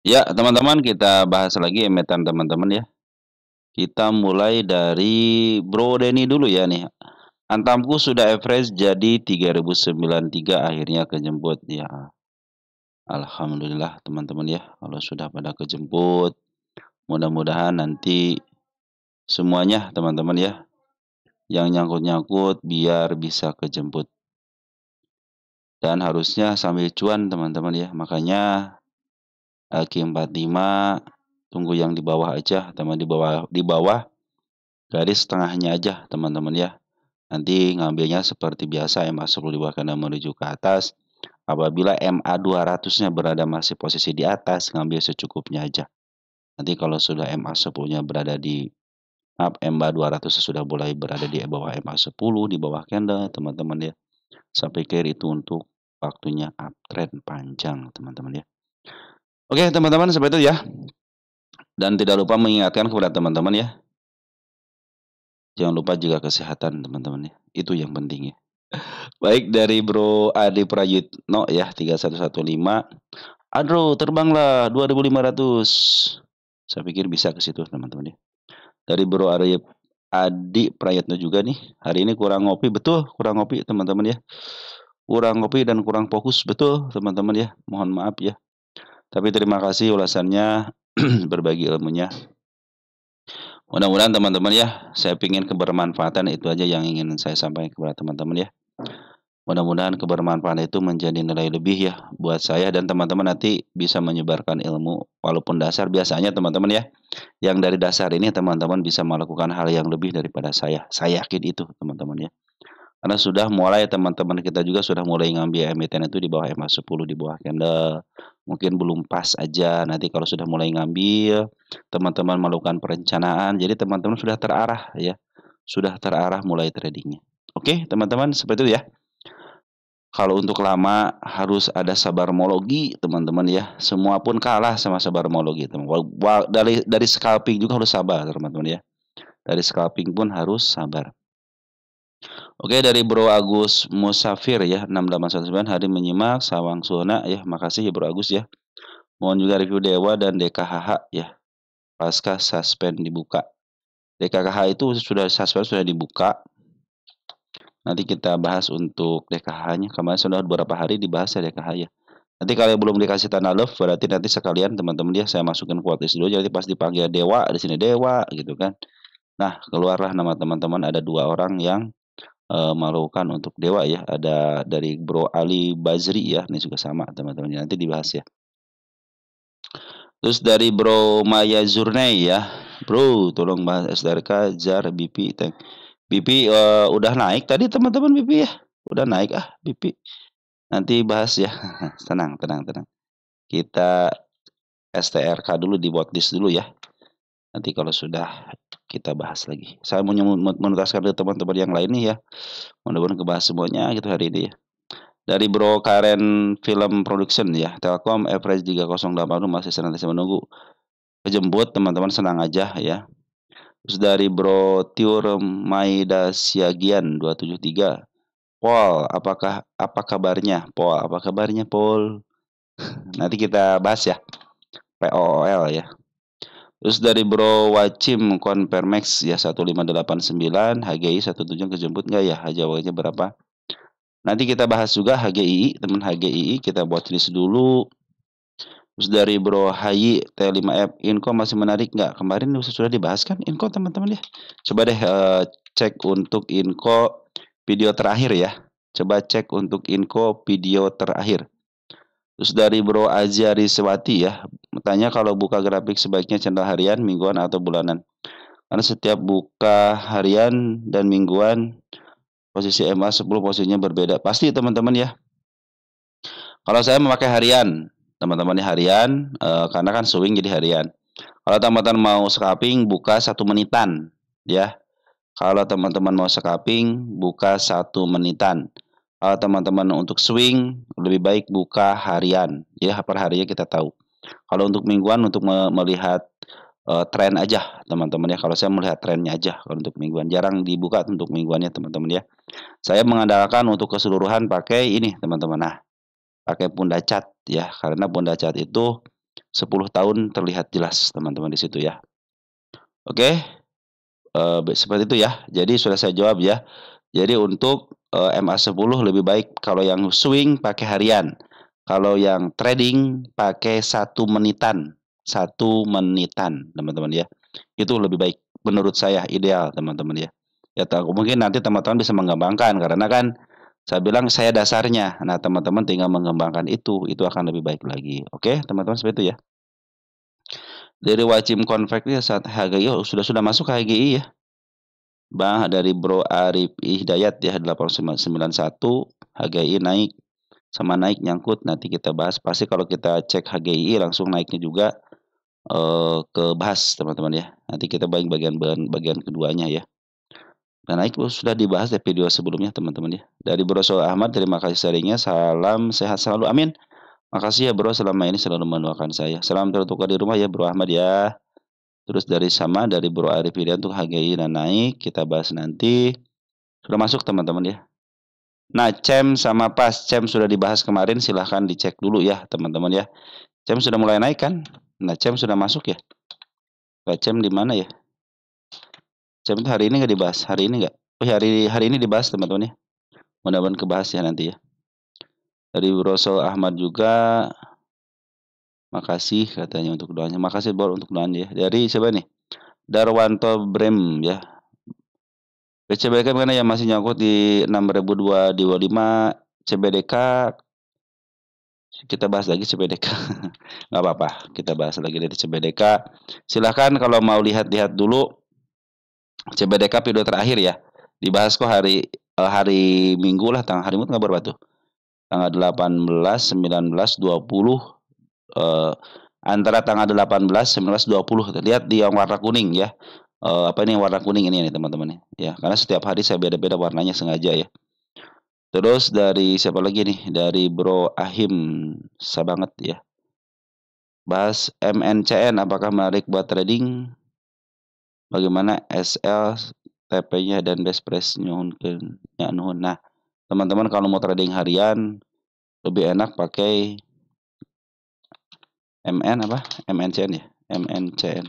Ya, teman-teman, kita bahas lagi emiten teman-teman ya. Kita mulai dari Bro Denny dulu ya nih. Antamku sudah average jadi 3093 akhirnya kejemput ya. Alhamdulillah teman-teman ya. Kalau sudah pada kejemput, mudah-mudahan nanti semuanya teman-teman ya yang nyangkut-nyangkut biar bisa kejemput. Dan harusnya sambil cuan teman-teman ya. Makanya Q45 tunggu yang di bawah aja, teman di bawah garis tengahnya aja teman-teman ya. Nanti ngambilnya seperti biasa MA10 di bawah kanan menuju ke atas. Apabila MA200-nya berada masih posisi di atas, ngambil secukupnya aja. Nanti kalau sudah MA10-nya berada di MA200 sudah mulai berada di bawah MA10 di bawah candle teman-teman ya. Saya pikir itu untuk waktunya uptrend panjang teman-teman ya. Oke teman-teman, seperti itu ya. Dan tidak lupa mengingatkan kepada teman-teman ya. Jangan lupa jaga kesehatan teman-teman ya. Itu yang penting ya. Baik, dari Bro Adi Prayitno ya 3115. Adro terbanglah 2500. Saya pikir bisa ke situ teman-teman ya. Dari Bro Adi Prayitno juga nih. Hari ini kurang ngopi, betul, kurang ngopi teman-teman ya. Kurang ngopi dan kurang fokus, betul teman-teman ya. Mohon maaf ya. Tapi terima kasih ulasannya berbagi ilmunya. Mudah-mudahan teman-teman ya, saya ingin kebermanfaatan, itu aja yang ingin saya sampaikan kepada teman-teman ya. Mudah-mudahan kebermanfaatan itu menjadi nilai lebih ya buat saya dan teman-teman, nanti bisa menyebarkan ilmu walaupun dasar. Biasanya teman-teman ya, yang dari dasar ini teman-teman bisa melakukan hal yang lebih daripada saya. Saya yakin itu teman-teman ya. Karena sudah mulai teman-teman kita juga sudah mulai ngambil emiten itu di bawah MA10 di bawah candle. Mungkin belum pas aja. Nanti kalau sudah mulai ngambil, teman-teman melakukan perencanaan. Jadi teman-teman sudah terarah ya. Sudah terarah mulai tradingnya. Oke, teman-teman, seperti itu ya. Kalau untuk lama harus ada sabarmologi, teman-teman ya. Semua pun kalah sama sabarmologi, teman. Dari scalping juga harus sabar, teman-teman ya. Dari scalping pun harus sabar. Oke, dari Bro Agus Musafir ya 6819, hari menyimak Sawang Suna ya. Makasih ya Bro Agus ya. Mohon juga review Dewa dan DKHH ya. Pasca suspend dibuka. DKHH itu sudah dibuka. Nanti kita bahas untuk DKH-nya. Kemarin sudah beberapa hari dibahas ya DKH ya. Nanti kalau belum dikasih tanda love, berarti nanti sekalian teman-teman dia saya masukin quotes dulu. Jadi pas dipanggil Dewa, di sini Dewa gitu kan. Nah, keluarlah nama teman-teman, ada 2 orang yang melakukan untuk Dewa ya. Ada dari Bro Ali Bazri ya. Ini juga sama teman-teman. Nanti dibahas ya. Terus dari Bro Maya Zurnei ya. Bro, tolong bahas SDRK, JAR, BP, Tank. BP udah naik tadi teman-teman, BP ya. Udah naik BP. Nanti bahas ya. Tenang. Kita STRK dulu, di watchlist dulu ya. Nanti kalau sudah kita bahas lagi. Saya mau menutaskan ke teman-teman yang lain nih ya. Mudah-mudahan kebahas semuanya gitu hari ini ya. Dari Bro Karen Film Production ya. Telkom average 308 masih senantiasa menunggu kejemput, teman-teman senang aja ya. Terus dari Bro Tiur Maida Siagian 273. Paul, apa kabarnya? Paul, apa kabarnya Paul? Nanti kita bahas ya. POOL ya. Terus dari Bro Wacim Convermax ya 1589, HGI 17 kejemput nggak ya? Jawabannya berapa? Nanti kita bahas juga HGI, teman HGI kita buat list dulu. Terus dari Bro Hayi T5F, Info masih menarik nggak? Kemarin sudah dibahas kan Info teman-teman ya. Coba deh cek untuk Info video terakhir ya. Coba cek untuk Info video terakhir. Terus dari Bro Azari Sewati ya, bertanya kalau buka grafik sebaiknya candle harian, mingguan atau bulanan. Karena setiap buka harian dan mingguan posisi MA10 posisinya berbeda. Pasti teman-teman ya. Kalau saya memakai harian, teman-teman harian karena kan swing jadi harian. Kalau teman-teman mau scalping buka 1 menitan ya. Kalau teman-teman mau scalping buka 1 menitan. Kalau teman-teman untuk swing lebih baik buka harian ya, per harinya kita tahu. Kalau untuk mingguan untuk melihat tren aja teman-teman ya. Kalau saya melihat trennya aja kalau untuk mingguan, jarang dibuka untuk mingguannya teman-teman ya. Saya mengandalkan untuk keseluruhan pakai ini teman-teman. Nah, pakai Punda Chart ya, karena Punda Chart itu 10 tahun terlihat jelas teman-teman di situ ya. Oke, seperti itu ya. Jadi sudah saya jawab ya. Jadi untuk, MA10 lebih baik kalau yang swing pakai harian, kalau yang trading pakai 1 menitan, 1 menitan teman-teman ya. Itu lebih baik menurut saya ideal teman-teman ya. Ya mungkin nanti teman-teman bisa mengembangkan karena kan saya bilang saya dasarnya. Nah, teman-teman tinggal mengembangkan itu akan lebih baik lagi. Oke, teman-teman seperti itu ya. Dari Wajim Konveknya saat HGI sudah masuk HGI ya. Bang dari Bro Arif Hidayat ya 8991 HGI naik sama naik nyangkut nanti kita bahas pasti kalau kita cek HGI langsung naiknya juga ke bahas teman-teman ya. Nanti kita bagian keduanya ya. Dan naik sudah dibahas di video sebelumnya teman-teman ya. Dari Bro Sol Ahmad terima kasih sharingnya. Salam sehat selalu. Amin. Makasih ya Bro selama ini selalu mendoakan saya. Salam tertukar di rumah ya Bro Ahmad ya. Terus dari Bro Arif Hidayat untuk HGI dan naik kita bahas nanti. Sudah masuk teman-teman ya. Nah, CEM sama PAS. CEM sudah dibahas kemarin, silahkan dicek dulu ya teman-teman ya. CEM sudah mulai naik kan? Nah, CEM sudah masuk ya. Nah, CEM di mana ya? CEM itu hari ini nggak dibahas? Hari ini nggak? Oh, hari ini dibahas teman-teman ya. Mudah-mudahan kebahas ya nanti ya. Dari Brosol Ahmad juga, makasih katanya untuk doanya. Makasih Bro untuk doanya ya. Dari siapa nih? Darwanto Brem ya. PCBK mana yang masih nyangkut di 6.225 CBDK kita bahas lagi CBDK. Nggak apa-apa, kita bahas lagi dari CBDK. Silahkan kalau mau lihat-lihat dulu CBDK video terakhir ya. Dibahas kok hari Minggu lah, hari Minggu nggak berapa tuh? Tanggal 18, 19, 20, antara tanggal 18, 19, 20. Lihat di yang warna kuning ya. Apa ini yang warna kuning ini nih teman-teman ya. Karena setiap hari saya beda-beda warnanya sengaja ya. Terus dari siapa lagi nih? Dari Bro Ahim, susah banget ya. Bahas MNCN apakah menarik buat trading? Bagaimana SL, TP-nya dan best price nyuhunkeun nya nuhun. Nah, teman-teman kalau mau trading harian lebih enak pakai MN apa? MNCN ya? MNCN.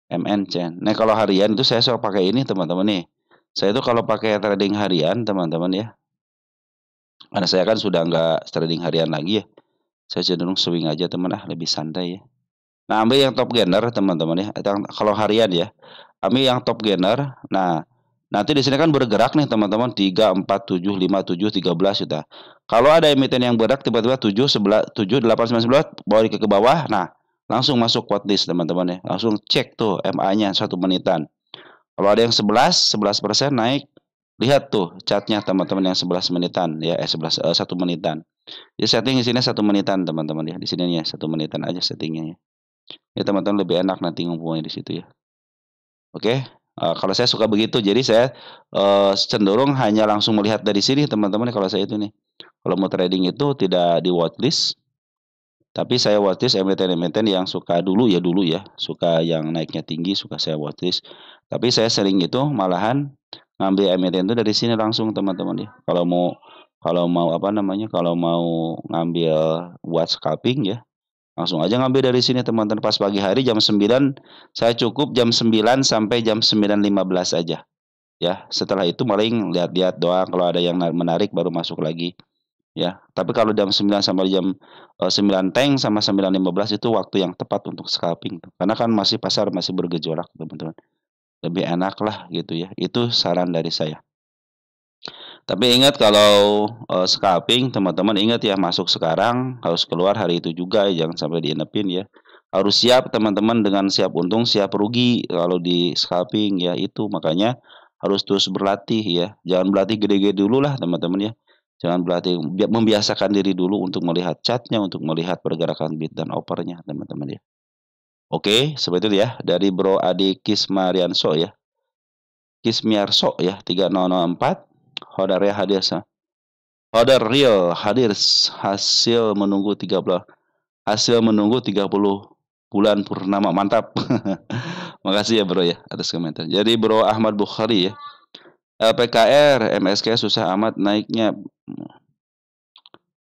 MNCN. Nah, kalau harian itu saya suka pakai ini teman-teman nih. Saya itu kalau pakai trading harian teman-teman ya. Karena saya kan sudah nggak trading harian lagi ya. Saya cenderung swing aja teman lebih santai ya. Nah, ambil yang top gainer teman-teman ya. Kalau harian ya. Ambil yang top gainer. Nah, nanti di sini kan bergerak nih teman-teman 3, 4, 7, 5, 7, 13 sudah. Kalau ada emiten yang bergerak tiba-tiba 7, 11, 7, 8, 9, 11 bawa ke bawah. Nah, langsung masuk watchlist teman-teman ya. Langsung cek tuh MA-nya 1 menitan. Kalau ada yang 11% naik, lihat tuh catnya teman-teman yang 11 menitan ya, 1 menitan. Di setting di sini 1 menitan teman-teman ya. Di sini ya 1 menitan aja settingnya ya. Ya teman-teman lebih enak nanti ngumpulnya di situ ya. Oke, kalau saya suka begitu. Jadi saya cenderung hanya langsung melihat dari sini teman-teman kalau saya itu nih. Kalau mau trading itu tidak di watchlist, tapi saya watchlist emiten-emiten yang suka dulu ya, suka yang naiknya tinggi suka saya watchlist. Tapi saya sering itu malahan ngambil emiten itu dari sini langsung teman-teman ya. Kalau mau apa namanya? Kalau mau ngambil buat scalping ya, langsung aja ngambil dari sini teman-teman pas pagi hari jam 9, saya cukup jam 9 sampai jam 9.15 aja. Ya, setelah itu paling lihat-lihat doang kalau ada yang menarik baru masuk lagi. Ya, tapi kalau jam 9 sampai jam 9 teng sama 9.15 itu waktu yang tepat untuk scalping tuh. Karena kan pasar masih bergejolak teman-teman. Lebih enak lah gitu ya. Itu saran dari saya. Tapi ingat kalau scalping teman-teman ingat ya masuk sekarang harus keluar hari itu juga ya, jangan sampai diinepin ya. Harus siap teman-teman dengan siap untung siap rugi kalau di scalping ya itu makanya harus terus berlatih ya. Jangan berlatih gede-gede dulu lah teman-teman ya. Jangan berlatih membiasakan diri dulu untuk melihat chartnya, untuk melihat pergerakan bid dan opernya teman-teman ya. Oke, seperti itu ya dari Bro Adi Kismarianso ya. Kismiarso ya 3004 Hodar ya hadir Hodar real hadir hasil menunggu 30 bulan purnama mantap. Makasih ya bro ya atas komentar. Jadi Bro Ahmad Bukhari ya. LPKR MSK susah amat naiknya.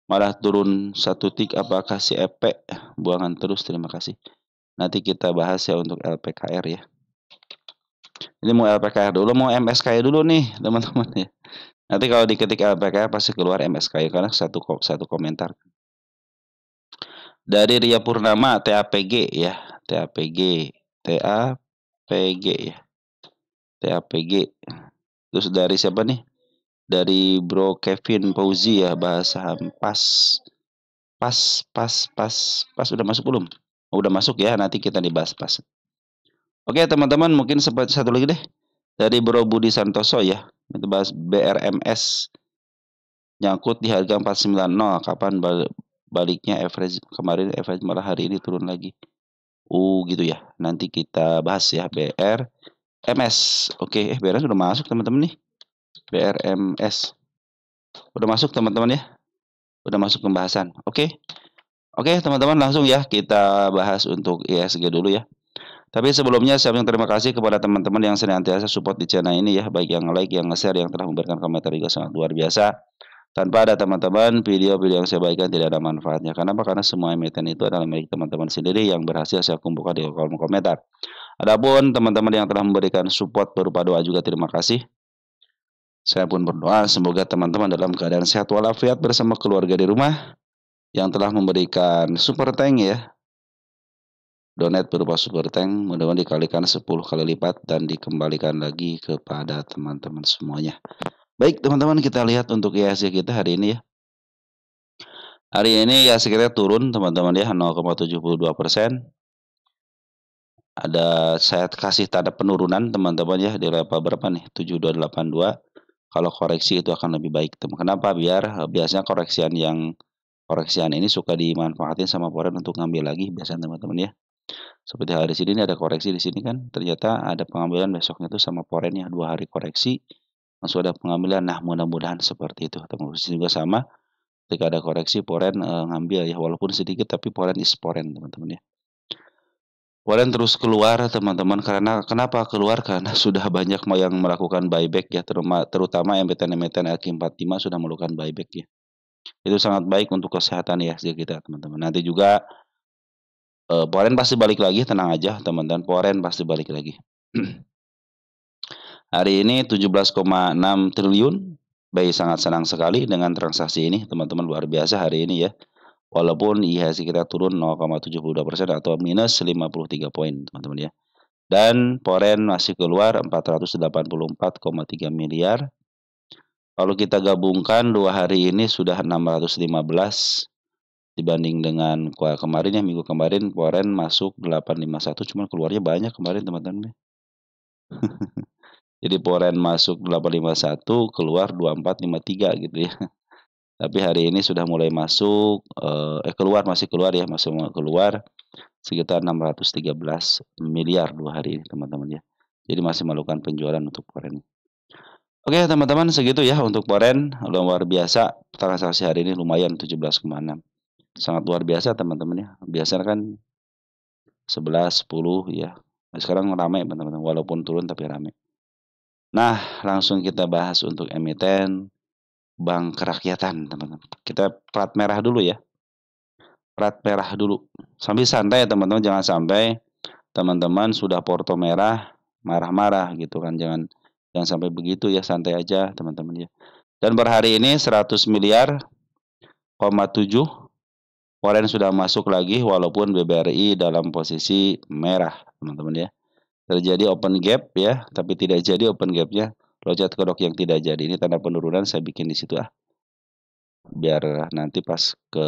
malah turun 1 tik, apakah si efek buangan terus? Terima kasih. Nanti kita bahas ya untuk LPKR ya. Ini mau LPKR dulu, mau MSKY dulu nih teman-teman ya. Nanti kalau diketik LPKR pasti keluar MSKY karena satu komentar. Dari Ria Purnama TAPG ya, TAPG ya, TAPG. Terus dari siapa nih? Dari Bro Kevin Fauzi ya, bahasa pas udah masuk belum? Oh, udah masuk ya, nanti kita dibahas pas. Oke teman-teman, mungkin satu lagi deh dari Bro Budi Santoso ya, kita bahas BRMS nyangkut di harga 490, kapan baliknya average, kemarin average malah hari ini turun lagi. Gitu ya, nanti kita bahas ya BRMS. Oke, BRMS sudah masuk teman-teman nih, BRMS udah masuk teman-teman ya, udah masuk pembahasan. Oke teman-teman, langsung ya kita bahas untuk ISG dulu ya. Tapi sebelumnya saya terima kasih kepada teman-teman yang senantiasa support di channel ini ya, baik yang like, yang nge-share, yang telah memberikan komentar juga sangat luar biasa. Tanpa ada teman-teman, video-video yang saya bagikan tidak ada manfaatnya. Kenapa? Karena semua emiten itu adalah milik teman-teman sendiri yang berhasil saya kumpulkan di kolom komentar. Adapun teman-teman yang telah memberikan support berupa doa juga terima kasih. Saya pun berdoa semoga teman-teman dalam keadaan sehat walafiat bersama keluarga di rumah, yang telah memberikan super tank ya, donate berupa super tank, mudah-mudahan dikalikan 10 kali lipat dan dikembalikan lagi kepada teman-teman semuanya. Baik teman-teman, kita lihat untuk IHSG kita hari ini ya. Hari ini ya sekitar turun teman-teman ya, 0,72%. Ada saya kasih tanda penurunan teman-teman ya, di level berapa nih? 7282. Kalau koreksi itu akan lebih baik teman. Kenapa? Biasanya koreksian ini suka dimanfaatin sama foreign untuk ngambil lagi biasanya teman-teman ya. Seperti hari ini ada koreksi di sini kan, ternyata ada pengambilan besoknya itu sama foreign ya, 2 hari koreksi langsung ada pengambilan. Nah, mudah-mudahan seperti itu. Teman-teman juga sama, ketika ada koreksi foreign ngambil ya, walaupun sedikit tapi foreign is foreign teman-teman ya. Foreign terus keluar teman-teman, karena kenapa keluar? Karena sudah banyak yang melakukan buyback ya, terutama emiten-emiten LQ45 sudah melakukan buyback ya. Itu sangat baik untuk kesehatan ya kita teman-teman. Nanti juga foreign pasti balik lagi, tenang aja teman-teman, foreign pasti balik lagi. Hari ini 17,6 triliun, baik, sangat senang sekali dengan transaksi ini teman-teman, luar biasa hari ini ya. Walaupun IHSG kita turun 0,72% atau minus 53 poin teman-teman ya. Dan foreign masih keluar 484,3 miliar. Kalau kita gabungkan 2 hari ini sudah 615 dibanding dengan kemarin ya, minggu kemarin foreign masuk 851, cuman keluarnya banyak kemarin teman-teman. Jadi foreign masuk 851, keluar 2453 gitu ya. Tapi hari ini sudah mulai masuk, masih keluar ya, masih keluar sekitar 613 miliar 2 hari ini teman-teman ya. Jadi masih melakukan penjualan untuk foreign. Oke teman-teman, segitu ya untuk foreign, luar biasa transaksi hari ini lumayan 17,6. Sangat luar biasa teman-teman ya. Biasanya kan 11, 10 ya. Nah, sekarang ramai teman-teman, walaupun turun tapi ramai. Nah, langsung kita bahas untuk emiten Bank Kerakyatan teman-teman. Kita plat merah dulu ya. Plat merah dulu. Sambil santai ya teman-teman, jangan sampai teman-teman sudah porto merah marah-marah gitu kan. Jangan sampai begitu ya, santai aja teman-teman ya. Dan per hari ini 100 miliar, 7 foreign sudah masuk lagi walaupun BBRI dalam posisi merah teman-teman ya. Terjadi open gap ya, tapi tidak jadi open gapnya. Loncat kodok yang tidak jadi, ini tanda penurunan saya bikin di situ biar nanti pas ke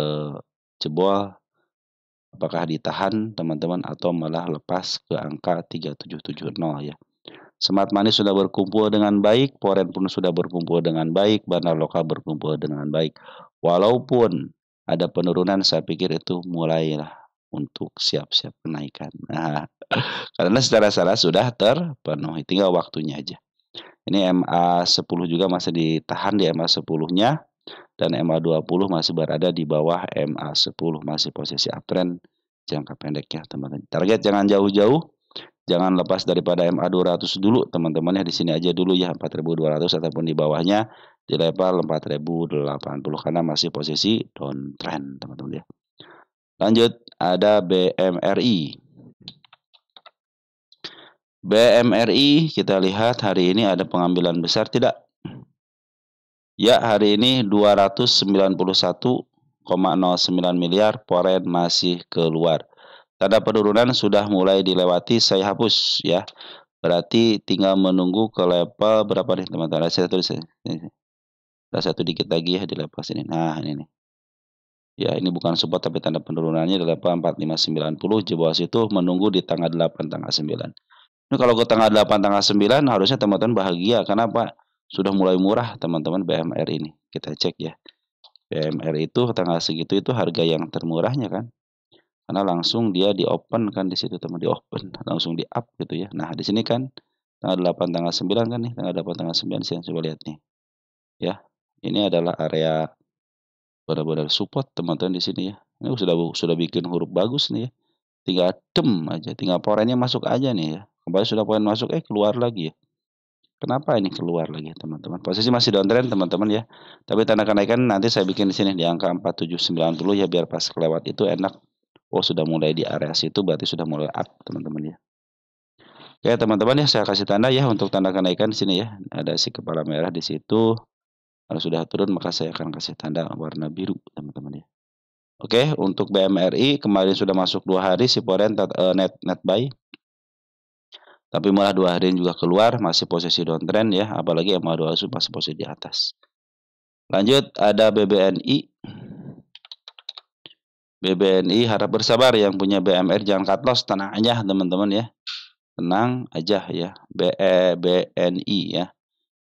jebol apakah ditahan teman-teman atau malah lepas ke angka 3770 ya. Smart Money sudah berkumpul dengan baik, foreign pun sudah berkumpul dengan baik, bandar lokal berkumpul dengan baik. Walaupun ada penurunan, saya pikir itu mulailah untuk siap-siap kenaikan. Nah, karena secara salah sudah terpenuhi, tinggal waktunya aja. Ini MA10 juga masih ditahan di MA10-nya, dan MA20 masih berada di bawah MA10, masih posisi uptrend jangka pendek ya teman-teman. Target jangan jauh-jauh, Jangan lepas daripada MA 200 dulu teman-teman ya, di sini aja dulu ya 4.200 ataupun di bawahnya di level 4.080 karena masih posisi downtrend teman-teman ya. Lanjut ada BMRI. BMRI kita lihat hari ini ada pengambilan besar tidak? Ya, hari ini 291,09 miliar foreign masih keluar. Tanda penurunan sudah mulai dilewati, saya hapus ya. Berarti tinggal menunggu ke level berapa nih teman-teman? Saya tulis ini. Ada satu dikit lagi ya di level sini. Nah, ini nih. Ya, ini bukan support tapi tanda penurunannya di level 4590. Di bawah situ menunggu di tanggal 8, tanggal 9. Ini kalau ke tanggal 8, tanggal 9 harusnya teman-teman bahagia. Kenapa? Sudah mulai murah teman-teman BMR ini. Kita cek ya. BMR itu tanggal segitu itu harga yang termurahnya kan. Karena langsung dia di open kan di situ teman, di open langsung di up gitu ya. Nah, di sini kan tanggal 8 tanggal 9 kan nih, tanggal 8 tanggal 9 saya coba lihat nih. Ya. Ini adalah area benar-benar support teman-teman di sini ya. Ini sudah bikin huruf bagus nih ya. Tinggal dem aja, tinggal porennya masuk aja nih ya. Kembali sudah poren masuk keluar lagi ya. Kenapa ini keluar lagi teman-teman? Posisi masih downtrend teman-teman ya. Tapi tanda kenaikan nanti saya bikin di sini di angka 4790 ya biar pas kelewat itu enak. Oh, sudah mulai di area situ berarti sudah mulai up teman-teman ya. Oke teman-teman ya, saya kasih tanda ya untuk tanda kenaikan di sini ya. Ada si kepala merah di situ. Kalau sudah turun maka saya akan kasih tanda warna biru teman-teman ya. Oke, untuk BMRI kemarin sudah masuk 2 hari si foreign net buy. Tapi malah 2 hari juga keluar masih posisi downtrend ya, apalagi MA200 masih posisi di atas. Lanjut ada BBNI. BBNI harap bersabar yang punya BMR jangan cut loss, tenang aja teman-teman ya. Tenang aja ya. BBNI ya.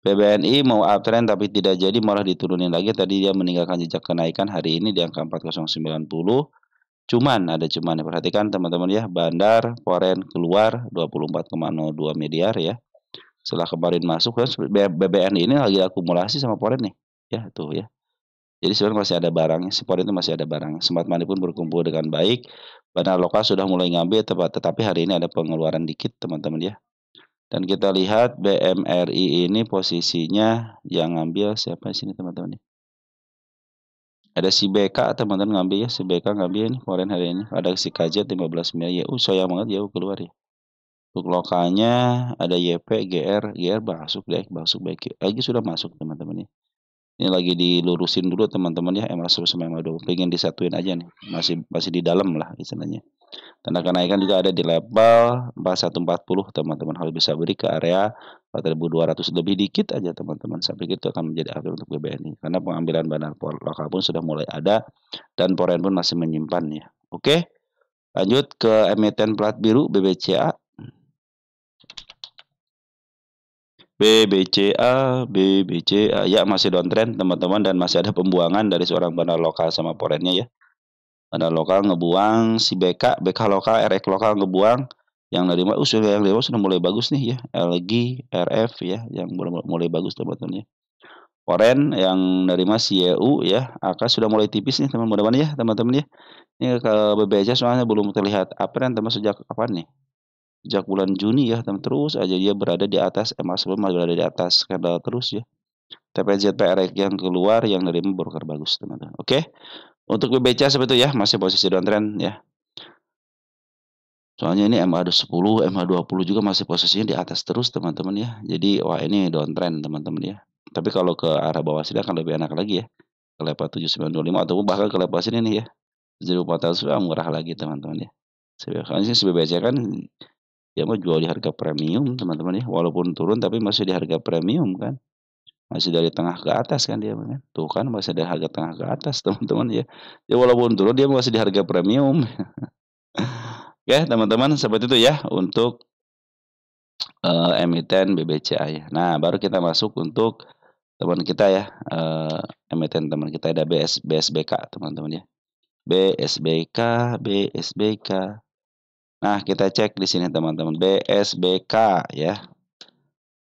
BBNI mau uptrend tapi tidak jadi malah diturunin lagi. Tadi dia meninggalkan jejak kenaikan hari ini di angka 4090. Cuman ada cuman ya. Perhatikan teman-teman ya, bandar foreign keluar 24,02 miliar ya. Setelah kemarin masuk kan BBNI ini lagi akumulasi sama foreign nih. Ya, tuh ya. Jadi sebenarnya masih ada barangnya, si foreign itu masih ada barangnya. Smart money pun berkumpul dengan baik. Bandar lokal sudah mulai ngambil tetapi hari ini ada pengeluaran dikit teman-teman ya. Dan kita lihat BMRI ini posisinya yang ngambil siapa di sini teman-teman ya. Ada si BK teman-teman ngambil ya, si BK ngambil ini foreign hari ini. Ada si KJ 15 miliar ya, sayang banget jauh keluar ya. Untuk lokalnya ada YP, GR masuk deh, masuk baik. Lagi sudah masuk teman-teman ya. Ini lagi dilurusin dulu teman-teman ya, MA100 sama MA20. Pengen disatuin aja nih, masih di dalam lah istilahnya. Tanda kenaikan juga ada di level 4140 teman-teman harus bisa beri ke area 4200 lebih dikit aja teman-teman. Sampai itu akan menjadi akhir untuk BBNI karena pengambilan bandar lokal pun sudah mulai ada dan foreign pun masih menyimpan ya. Oke. Lanjut ke emiten plat biru BBCA. BBCA ya masih downtrend teman-teman dan masih ada pembuangan dari seorang bandar lokal sama foreignnya ya. Bandar lokal ngebuang si BK lokal, RX lokal ngebuang yang nerima sudah mulai bagus nih ya. LG, RF ya yang mulai bagus teman-teman ya. Foreign yang nerima si YU ya, AK sudah mulai tipis nih teman-teman ya, teman-teman ya. Ini ke BBCA soalnya belum terlihat uptrend teman sejak kapan nih? Sejak bulan Juni ya, terus aja dia berada di atas MA10 masih berada di atas skandal terus ya. TPZPR yang keluar yang nerima broker bagus teman-teman. Oke. Untuk BBCA seperti itu ya, masih posisi downtrend ya. Soalnya ini MA10, MA20 juga masih posisinya di atas terus teman-teman ya. Jadi wah ini downtrend teman-teman ya. Tapi kalau ke arah bawah sini akan lebih enak lagi ya. Ke level 7925 ataupun bahkan ke level sini nih ya. 7400 sudah murah lagi teman-teman ya. Soalnya si BBCA kan dia mau jual di harga premium teman-teman ya. Walaupun turun tapi masih di harga premium kan. Masih dari tengah ke atas kan dia kan. Tuh kan masih dari harga tengah ke atas teman-teman ya. Dia walaupun turun dia masih di harga premium. Oke teman-teman seperti itu ya untuk emiten BBCA ya. Nah baru kita masuk untuk teman kita ya. Emiten teman kita ada BSBK teman-teman ya. BSBK. Nah, kita cek di sini teman-teman. BSBK ya.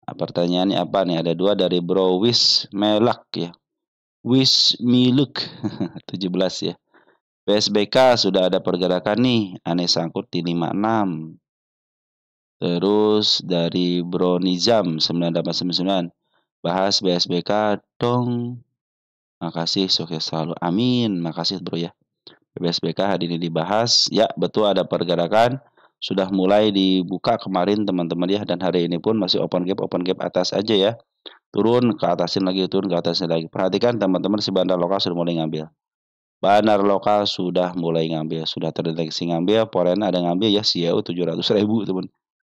Nah, pertanyaannya apa nih? Ada 2 dari Bro Wismelak ya. Wismiluk 17 ya. BSBK sudah ada pergerakan nih. Aneh sangkut di 56. Terus dari Bro Nizam 9899, bahas BSBK dong. Makasih, sukses selalu. Amin. Makasih Bro ya. BSBK hari ini dibahas. Ya, betul ada pergerakan. Sudah mulai dibuka kemarin teman-teman ya. Dan hari ini pun masih open gap atas aja ya. Turun ke atasin lagi, turun ke atasin lagi. Perhatikan teman-teman si bandar lokal sudah mulai ngambil. Bandar lokal sudah mulai ngambil. Sudah terdeteksi ngambil. Poren ada ngambil ya. CIO 700.000 teman.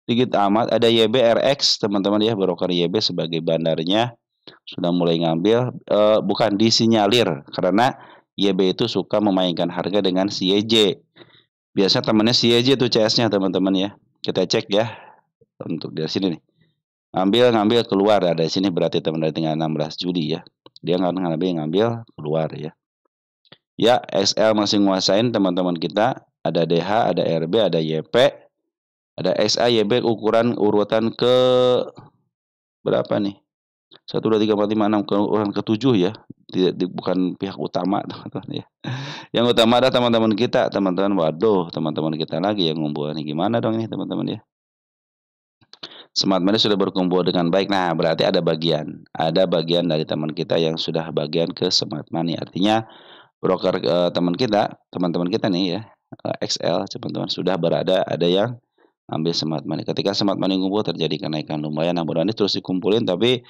Dikit amat. Ada YBRX teman-teman ya. Broker YB sebagai bandarnya. Sudah mulai ngambil. Bukan disinyalir. Karena YB itu suka memainkan harga dengan CIJ. Biasa temannya CIJ tuh CS-nya teman-teman ya. Kita cek ya. Untuk dari sini nih. Ngambil keluar. Ada di sini berarti teman dari tinggal 16 Juli ya. Dia ngambil keluar ya. Ya, XL masih nguasain teman-teman kita. Ada DH, ada RB, ada YP. Ada SA, YB ukuran urutan ke berapa nih? 1, 2, 3, 4, 5, 6 ke urutan ke-7 ya. Bukan pihak utama teman-teman ya. Yang utama ada teman-teman kita, teman-teman. Waduh, teman-teman kita lagi yang ngumpul nih. Gimana dong ini teman-teman ya? Smart money sudah berkumpul dengan baik. Nah, berarti ada bagian dari teman kita yang sudah bagian ke smart money. Artinya broker teman-teman kita nih ya, XL teman-teman sudah berada, ada yang ambil smart money. Ketika smart money ngumpul terjadi kenaikan lumayan. Nah, mudah-mudahan terus dikumpulin tapi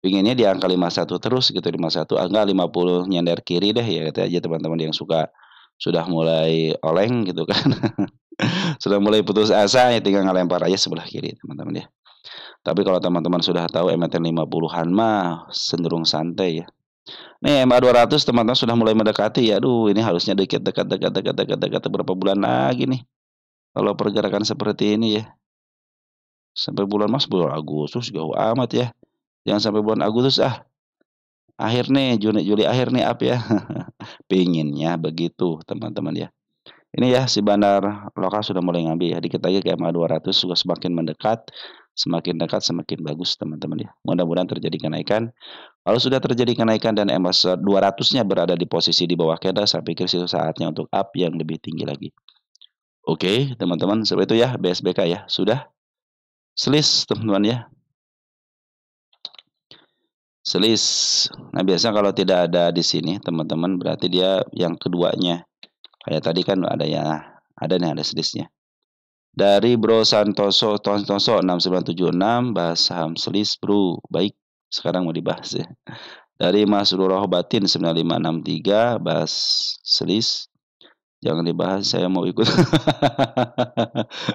pinginnya di angka 51 terus gitu, 51 enggak 50 nyender kiri deh ya, gitu aja teman-teman yang sudah mulai oleng gitu kan. Sudah mulai putus asa ya tinggal ngelempar aja sebelah kiri teman-teman ya. Tapi kalau teman-teman sudah tahu MT 50-an mah cenderung santai ya. Nih MA 200 teman-teman sudah mulai mendekati ya. Aduh, ini harusnya dekat berapa bulan lagi nih. Kalau pergerakan seperti ini ya. Sampai bulan bulan Agustus jauh amat ya. Jangan sampai bulan Agustus akhir nih Juni Juli akhir nih up ya. Pinginnya begitu teman-teman ya. Ini ya si bandar lokal sudah mulai ngambil ya. Dikit lagi ke MA 200 juga semakin mendekat. Semakin dekat semakin bagus teman-teman ya. Mudah-mudahan terjadi kenaikan. Kalau sudah terjadi kenaikan dan MA 200-nya berada di posisi di bawah candle, saya pikir itu saatnya untuk up yang lebih tinggi lagi. Oke, teman-teman, seperti itu ya BSBK ya. Sudah? Selis, teman-teman ya. Selis. Nah, biasanya kalau tidak ada di sini, teman-teman, berarti dia yang keduanya. Kayak tadi kan ada selisnya. Dari Bro Santoso 6976 bahas saham selis bro. Baik, sekarang mau dibahas ya. Dari Mas Rurah Batin 9563 bahas selis. Jangan dibahas, saya mau ikut.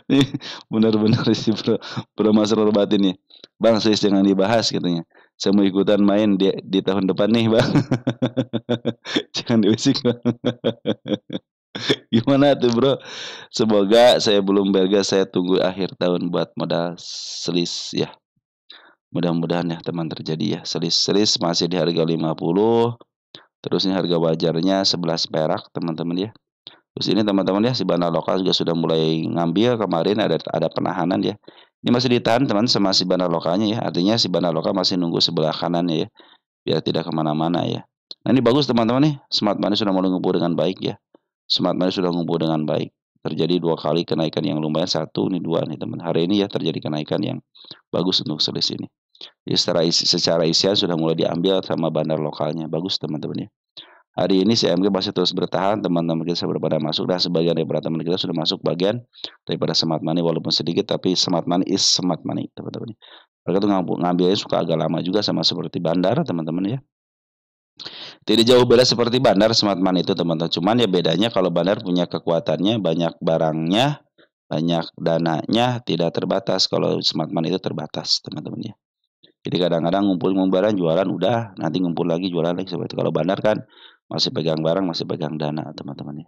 Ini benar-benar sih Bro Mas Rurah Batin nih. Bang, selis jangan dibahas katanya. Saya mau ikutan main di tahun depan nih, Bang. Jangan diusik, Bang. Gimana tuh bro? Semoga saya belum bergas, saya tunggu akhir tahun buat modal selis ya. Mudah-mudahan ya teman terjadi ya. Selis masih di harga 50. Terus ini harga wajarnya 11 perak teman-teman ya. Terus ini teman-teman ya si bandar lokal juga sudah mulai ngambil kemarin ada penahanan ya. Ini masih ditahan teman sama si bandar lokalnya ya. Artinya si bandar lokal masih nunggu sebelah kanannya ya. Biar tidak kemana-mana ya. Nah ini bagus teman-teman nih. Smart money sudah mulai ngumpul dengan baik ya. Smart money sudah ngumpul dengan baik. Terjadi 2 kali kenaikan yang lumayan, 1 nih 2 nih teman. Hari ini ya terjadi kenaikan yang bagus untuk selis ini. Jadi secara isian sudah mulai diambil sama bandar lokalnya. Bagus teman-teman ya. Hari ini CMG masih terus bertahan, teman-teman kita sudah pada masuk. Dan sebagian daripada teman kita sudah masuk bagian daripada smart money walaupun sedikit, tapi smart money is smart money teman-teman. Mereka tuh ngambilnya suka agak lama juga sama seperti bandar teman-teman ya. Tidak jauh beda seperti bandar smart money itu teman-teman. Cuman ya bedanya kalau bandar punya kekuatannya, banyak barangnya, banyak dananya, tidak terbatas. Kalau smart money itu terbatas teman-teman ya. Jadi kadang-kadang ngumpul barang jualan udah, nanti ngumpul lagi jualan lagi seperti itu. Kalau bandar kan masih pegang barang, masih pegang dana teman-teman ya.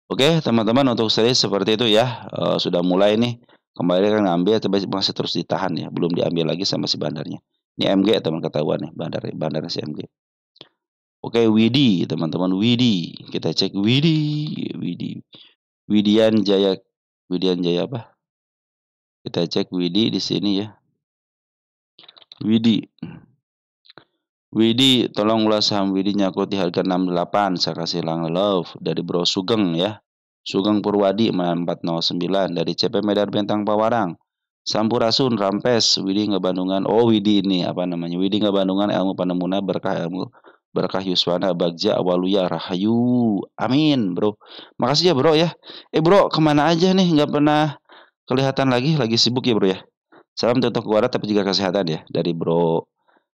Oke teman-teman untuk series seperti itu ya. Sudah mulai nih kembali kan ngambil tapi masih terus ditahan ya, belum diambil lagi sama si bandarnya. Ini MG teman ketahuan nih bandar si MG. Oke, Widi, teman-teman, Widi. Kita cek Widian Jaya apa? Kita cek Widi di sini ya. Widi, tolong ulas saham Widi nyakut di harga 68. Saya kasih love dari Bro Sugeng ya. Sugeng Purwadi 409 dari CP Medan Bentang Pawarang. Sampurasun, Rampes, Widi Ngebandungan. Oh, Widi ini apa namanya? Widi Ngebandungan ilmu panemuna berkah ilmu berkah Yuswana Bagja Awaluya Rahayu. Amin, Bro. Makasih ya, Bro ya. Bro, kemana aja nih? Nggak pernah kelihatan lagi sibuk ya, Bro ya. Salam untuk keluarga tapi juga kesehatan ya dari Bro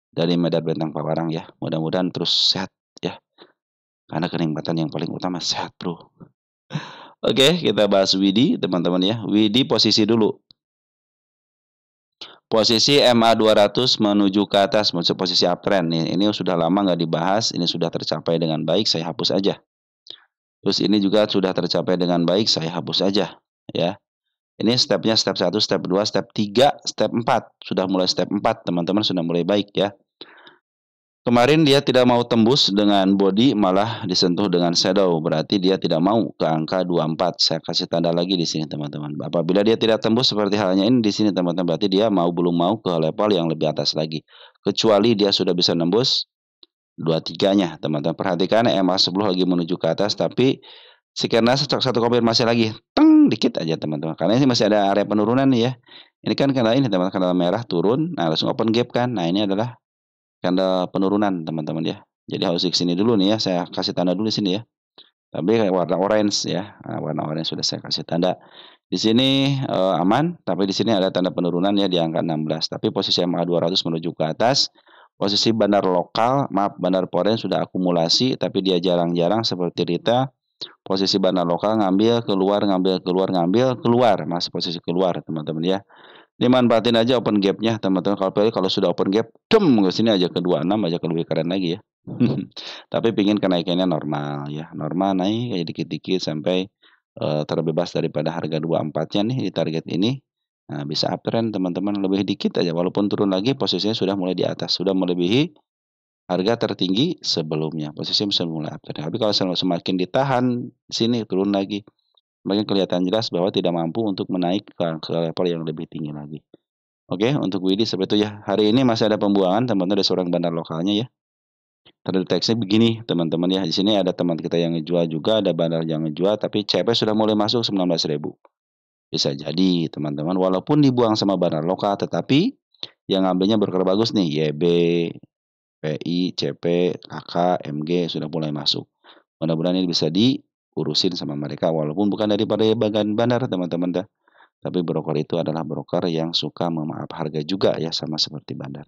dari Medan Bentang Pawarang ya. Mudah-mudahan terus sehat ya. Karena kenikmatan yang paling utama sehat, Bro. Oke, kita bahas Widi, teman-teman ya. Widi posisi dulu. Posisi MA 200 menuju ke atas, maksud posisi uptrend nih. Ini sudah lama nggak dibahas, ini sudah tercapai dengan baik, saya hapus aja. Terus ini juga sudah tercapai dengan baik, saya hapus aja, ya. Ini stepnya step 1, step 2, step 3, step 4. Sudah mulai step 4, teman-teman sudah mulai baik ya. Kemarin dia tidak mau tembus dengan body, malah disentuh dengan shadow. Berarti dia tidak mau ke angka 24. Saya kasih tanda lagi di sini, teman-teman. Apabila dia tidak tembus seperti halnya ini di sini, teman-teman, berarti dia belum mau ke level yang lebih atas lagi. Kecuali dia sudah bisa nembus 23-nya, teman-teman. Perhatikan MA10 lagi menuju ke atas, tapi karena satu konfirmasi lagi. Teng, dikit aja, teman-teman. Karena ini masih ada area penurunan nih ya. Ini kan karena ini, teman-teman, karena merah turun, nah langsung open gap kan. Nah, ini adalah tanda penurunan, teman-teman ya. Jadi harus di sini dulu nih ya, saya kasih tanda dulu di sini ya. Tapi kayak warna orange ya. Nah, warna orange sudah saya kasih tanda. Di sini aman, tapi di sini ada tanda penurunan ya di angka 16. Tapi posisi MA 200 menuju ke atas. Posisi bandar lokal, maaf bandar foreign sudah akumulasi, tapi dia jarang-jarang seperti Rita. Posisi bandar lokal ngambil keluar, ngambil keluar, ngambil keluar, masih posisi keluar, teman-teman ya. Dimanfaatin aja open gap-nya, teman-teman. Kalau sudah open gap, ke sini aja ke 26 aja ke lebih keren lagi ya. Tapi pingin kenaikannya normal ya. Normal naik kayak dikit-dikit sampai terbebas daripada harga 24-nya nih di target ini. Nah, bisa uptrend teman-teman lebih dikit aja walaupun turun lagi posisinya sudah mulai di atas, sudah melebihi harga tertinggi sebelumnya. Posisinya bisa mulai uptrend. Tapi kalau semakin ditahan di sini turun lagi, makin kelihatan jelas bahwa tidak mampu untuk menaik ke level yang lebih tinggi lagi. Oke, untuk Widi seperti itu ya. Hari ini masih ada pembuangan, teman-teman, ada seorang bandar lokalnya ya. Terdeteksi begini, teman-teman ya. Di sini ada teman kita yang ngejual juga, ada bandar yang ngejual, tapi CP sudah mulai masuk 19.000. Bisa jadi, teman-teman, walaupun dibuang sama bandar lokal, tetapi yang ngambilnya broker bagus nih, YB, PI, CP, KK, MG sudah mulai masuk. Mudah-mudahan ini bisa diurusin sama mereka, walaupun bukan daripada bagian bandar, teman-teman dah. Tapi broker itu adalah broker yang suka memaaf harga juga ya, sama seperti bandar.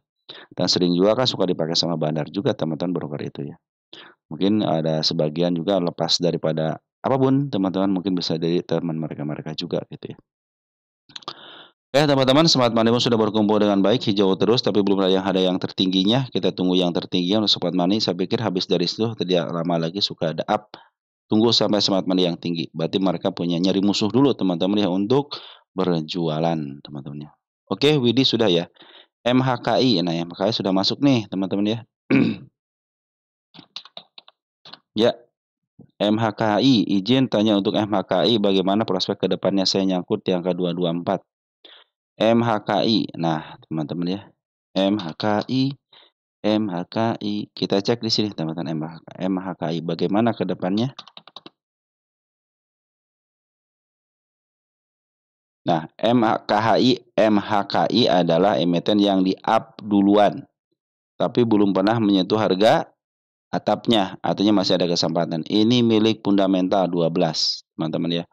Dan sering juga kan suka dipakai sama bandar juga, teman-teman, broker itu ya. Mungkin ada sebagian juga lepas daripada apapun, teman-teman, mungkin bisa dari teman mereka-mereka juga gitu ya. Teman-teman, Smart Money pun sudah berkumpul dengan baik, hijau terus, tapi belum ada yang tertingginya. Kita tunggu yang tertingginya untuk Smart Money. Saya pikir habis dari situ tidak lama lagi suka ada up. Tunggu sampai Smart Money yang tinggi. Berarti mereka punya nyari musuh dulu, teman-teman ya, untuk berjualan, teman-teman ya. Oke, Widi sudah ya. MHKI, nah MHKI sudah masuk nih, teman-teman ya. Ya, MHKI, izin tanya untuk MHKI bagaimana prospek kedepannya, saya nyangkut di angka 224. MHKI, nah teman-teman ya, MHKI, kita cek di sini teman-teman, MHKI bagaimana kedepannya. Nah, MHKI adalah emiten yang di-up duluan, tapi belum pernah menyentuh harga atapnya, artinya masih ada kesempatan. Ini milik fundamental 12, teman-teman ya.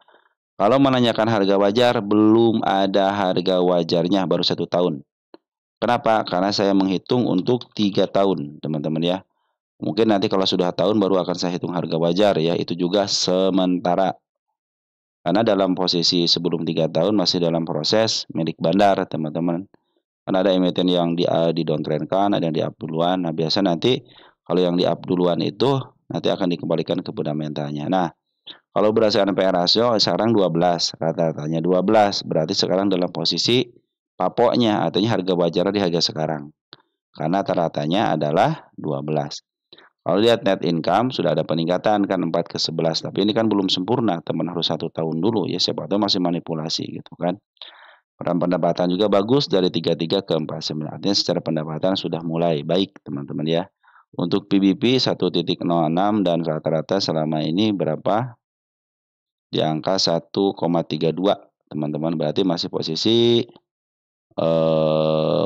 Kalau menanyakan harga wajar, belum ada harga wajarnya, baru 1 tahun. Kenapa? Karena saya menghitung untuk 3 tahun, teman-teman ya. Mungkin nanti kalau sudah tahun baru akan saya hitung harga wajar ya, itu juga sementara. Karena dalam posisi sebelum 3 tahun masih dalam proses milik bandar, teman-teman. Karena ada emiten yang di downtrendkan, ada yang di-up duluan. Nah, biasa nanti kalau yang di-up duluan itu nanti akan dikembalikan ke fundamentalnya. Nah, kalau berdasarkan PE rasio sekarang 12, rata-ratanya 12, berarti sekarang dalam posisi papoknya, artinya harga wajarnya di harga sekarang. Karena rata-ratanya adalah 12. Kalau lihat net income sudah ada peningkatan kan 4 ke 11, tapi ini kan belum sempurna, teman, harus 1 tahun dulu ya, siapa tahu masih manipulasi gitu kan. Peran pendapatan juga bagus dari 33 ke 49, artinya secara pendapatan sudah mulai baik, teman-teman ya. Untuk PBB 1.06 dan rata-rata selama ini berapa? Di angka 1,32, teman-teman, berarti masih posisi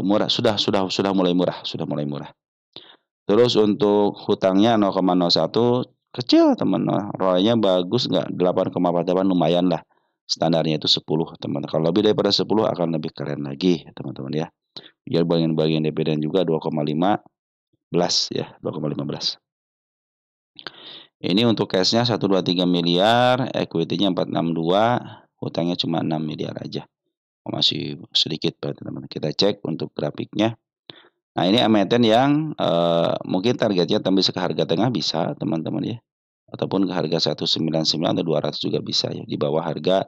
murah, sudah mulai murah, Terus untuk hutangnya 0,01 kecil teman, ROE-nya bagus nggak? 8,48 lumayan lah. Standarnya itu 10 teman. Kalau lebih daripada 10 akan lebih keren lagi teman-teman ya. Biar bagian-bagian dividen juga 2,15 ya, 2,15. Ini untuk cashnya 123 miliar, equity-nya 462, hutangnya cuma 6 miliar aja. Masih sedikit berarti teman. Kita cek untuk grafiknya. Nah, ini emiten yang mungkin targetnya tembus ke harga tengah bisa teman-teman ya. Ataupun ke harga 199 atau 200 juga bisa ya. Di bawah harga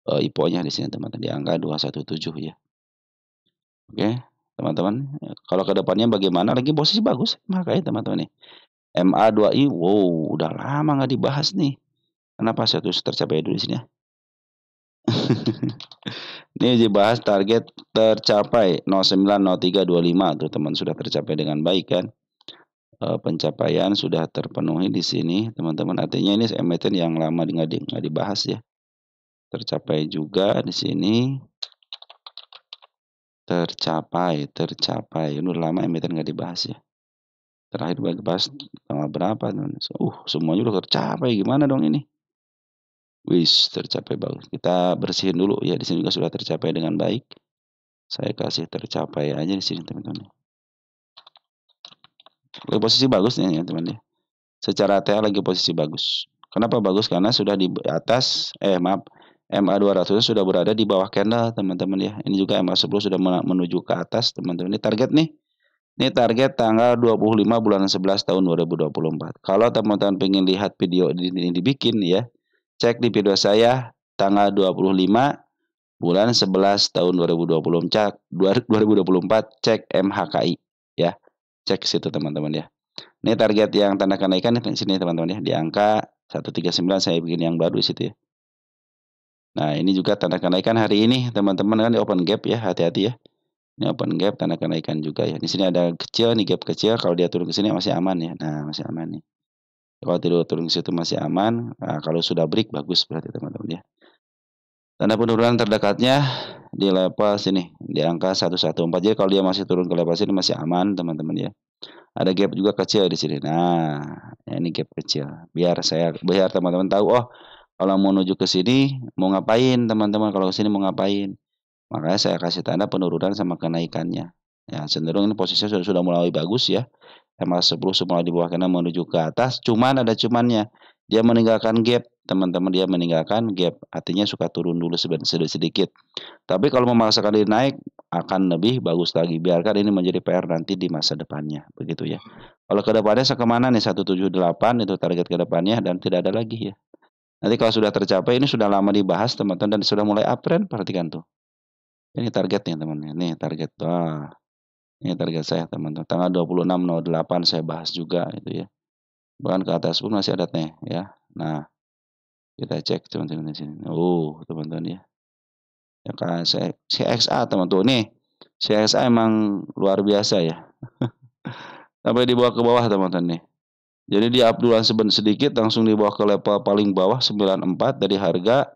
IPO-nya di sini teman-teman, di angka 217 ya. Oke, teman-teman. Kalau ke depannya bagaimana? Lagi posisi bagus makanya teman-teman nih. MA2i, wow, udah lama nggak dibahas nih. Kenapa saya terus tercapai dulu di sini ya? Ini dibahas target tercapai 090325 tuh teman, sudah tercapai dengan baik kan? Pencapaian sudah terpenuhi di sini teman-teman. Artinya ini emiten yang lama nggak dibahas ya. Tercapai juga di sini. Tercapai. Ini udah lama emiten nggak dibahas ya. Terakhir bahas tanggal berapa? Semuanya udah tercapai. Gimana dong ini? Wis, tercapai bagus. Kita bersihin dulu ya. Di sini juga sudah tercapai dengan baik. Saya kasih tercapai aja di sini teman-teman. Posisi bagus nih ya teman ya. Secara TA lagi posisi bagus. Kenapa bagus? Karena sudah di atas, MA200 sudah berada di bawah candle teman-teman ya. Ini juga MA10 sudah menuju ke atas teman-teman. Ini target nih. Ini target tanggal 25 bulan 11 tahun 2024. Kalau teman-teman pengen lihat video ini dibikin ya, cek di video saya tanggal 25 bulan 11 tahun 2024, cek MHKI ya. Cek situ teman-teman ya. Ini target yang tanda kenaikan di sini teman-teman ya, di angka 139 saya bikin yang baru di situ ya. Nah, ini juga tanda kenaikan hari ini teman-teman kan di open gap ya, hati-hati ya. Ini open gap tanda kenaikan juga ya. Di sini ada kecil nih, gap kecil, kalau dia turun ke sini masih aman ya. Nah, masih aman nih. Kalau tidak turun ke situ masih aman. Nah, kalau sudah break bagus berarti teman-teman ya. Tanda penurunan terdekatnya di level sini, di angka 114. Jadi kalau dia masih turun ke level sini masih aman teman-teman ya. Ada gap juga kecil di sini. Nah, ini gap kecil. Biar teman-teman tahu, oh, kalau mau menuju ke sini mau ngapain teman-teman, kalau ke sini mau ngapain. Makanya saya kasih tanda penurunan sama kenaikannya. Ya, cenderung ini posisinya sudah mulai bagus ya. MA10 semua di bawah karena menuju ke atas. Cuman ada cumannya. Dia meninggalkan gap, teman-teman, dia meninggalkan gap. Artinya suka turun dulu sedikit. Tapi kalau memaksakan diri naik akan lebih bagus lagi. Biarkan ini menjadi PR nanti di masa depannya, begitu ya. Kalau ke depannya kemana nih 178 itu target ke depannya dan tidak ada lagi ya. Nanti kalau sudah tercapai ini sudah lama dibahas teman-teman dan sudah mulai uptrend, perhatikan tuh. Ini targetnya teman. Ini target. Wah. Ini target saya teman-teman. Tanggal 26.08 saya bahas juga itu ya. Bahkan ke atas pun masih ada nih ya. Nah, kita cek teman-teman di sini. Teman-teman ya. Ya kan saya CXA teman-teman nih. CXA emang luar biasa ya. Sampai dibawa ke bawah teman-teman nih. Jadi di up duluan sedikit langsung dibawa ke level paling bawah 94 dari harga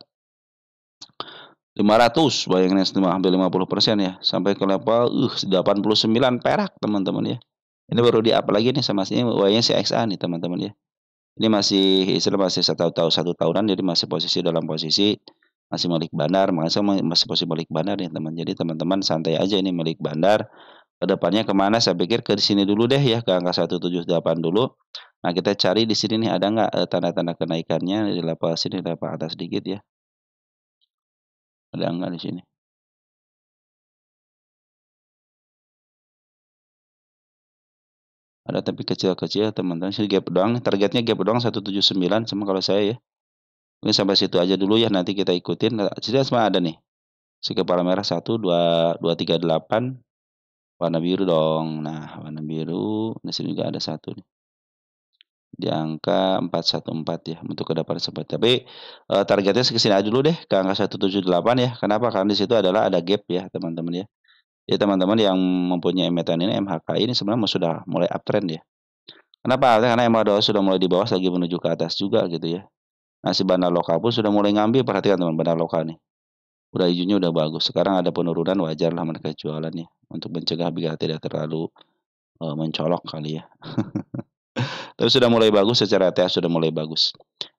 500, bayangin hampir 50% ya. Sampai ke level 89 perak teman-teman ya. Ini baru di up lagi nih sama sini Y-nya CXA nih teman-teman ya. Ini masih masih 1 tahunan, jadi masih dalam posisi masih milik bandar, makanya masih posisi milik bandar nih teman. Jadi teman-teman santai aja ini milik bandar. Kedepannya kemana? Saya pikir ke sini dulu deh ya, ke angka 178 dulu. Nah, kita cari di sini nih ada nggak tanda-tanda kenaikannya di level sini, level atas sedikit ya. Ada nggak di sini? Ada tapi kecil-kecil teman-teman, sini gap doang, targetnya gap doang 179 sama kalau saya ya. Mungkin sampai situ aja dulu ya, nanti kita ikutin. Sini semua ada nih. Si kepala merah 1, 2, 2, 3, 8. Warna biru dong. Nah, warna biru. Di sini juga ada satu nih. Di angka 414 ya untuk ke depan sempat. Tapi targetnya kesini aja dulu deh ke angka 178 ya. Kenapa? Karena di situ adalah ada gap ya teman-teman ya. Jadi teman-teman yang mempunyai emiten ini MHKI ini sebenarnya sudah mulai uptrend ya. Kenapa? Karena MA2 sudah mulai di bawah lagi menuju ke atas juga gitu ya. Nah, si bandar lokal pun sudah mulai ngambil, perhatikan teman bandar lokal nih. Udah hijaunya udah bagus. Sekarang ada penurunan, wajarlah mereka jualan ya, untuk mencegah biar tidak terlalu, mencolok kali ya. Tapi sudah mulai bagus, secara ETA sudah mulai bagus.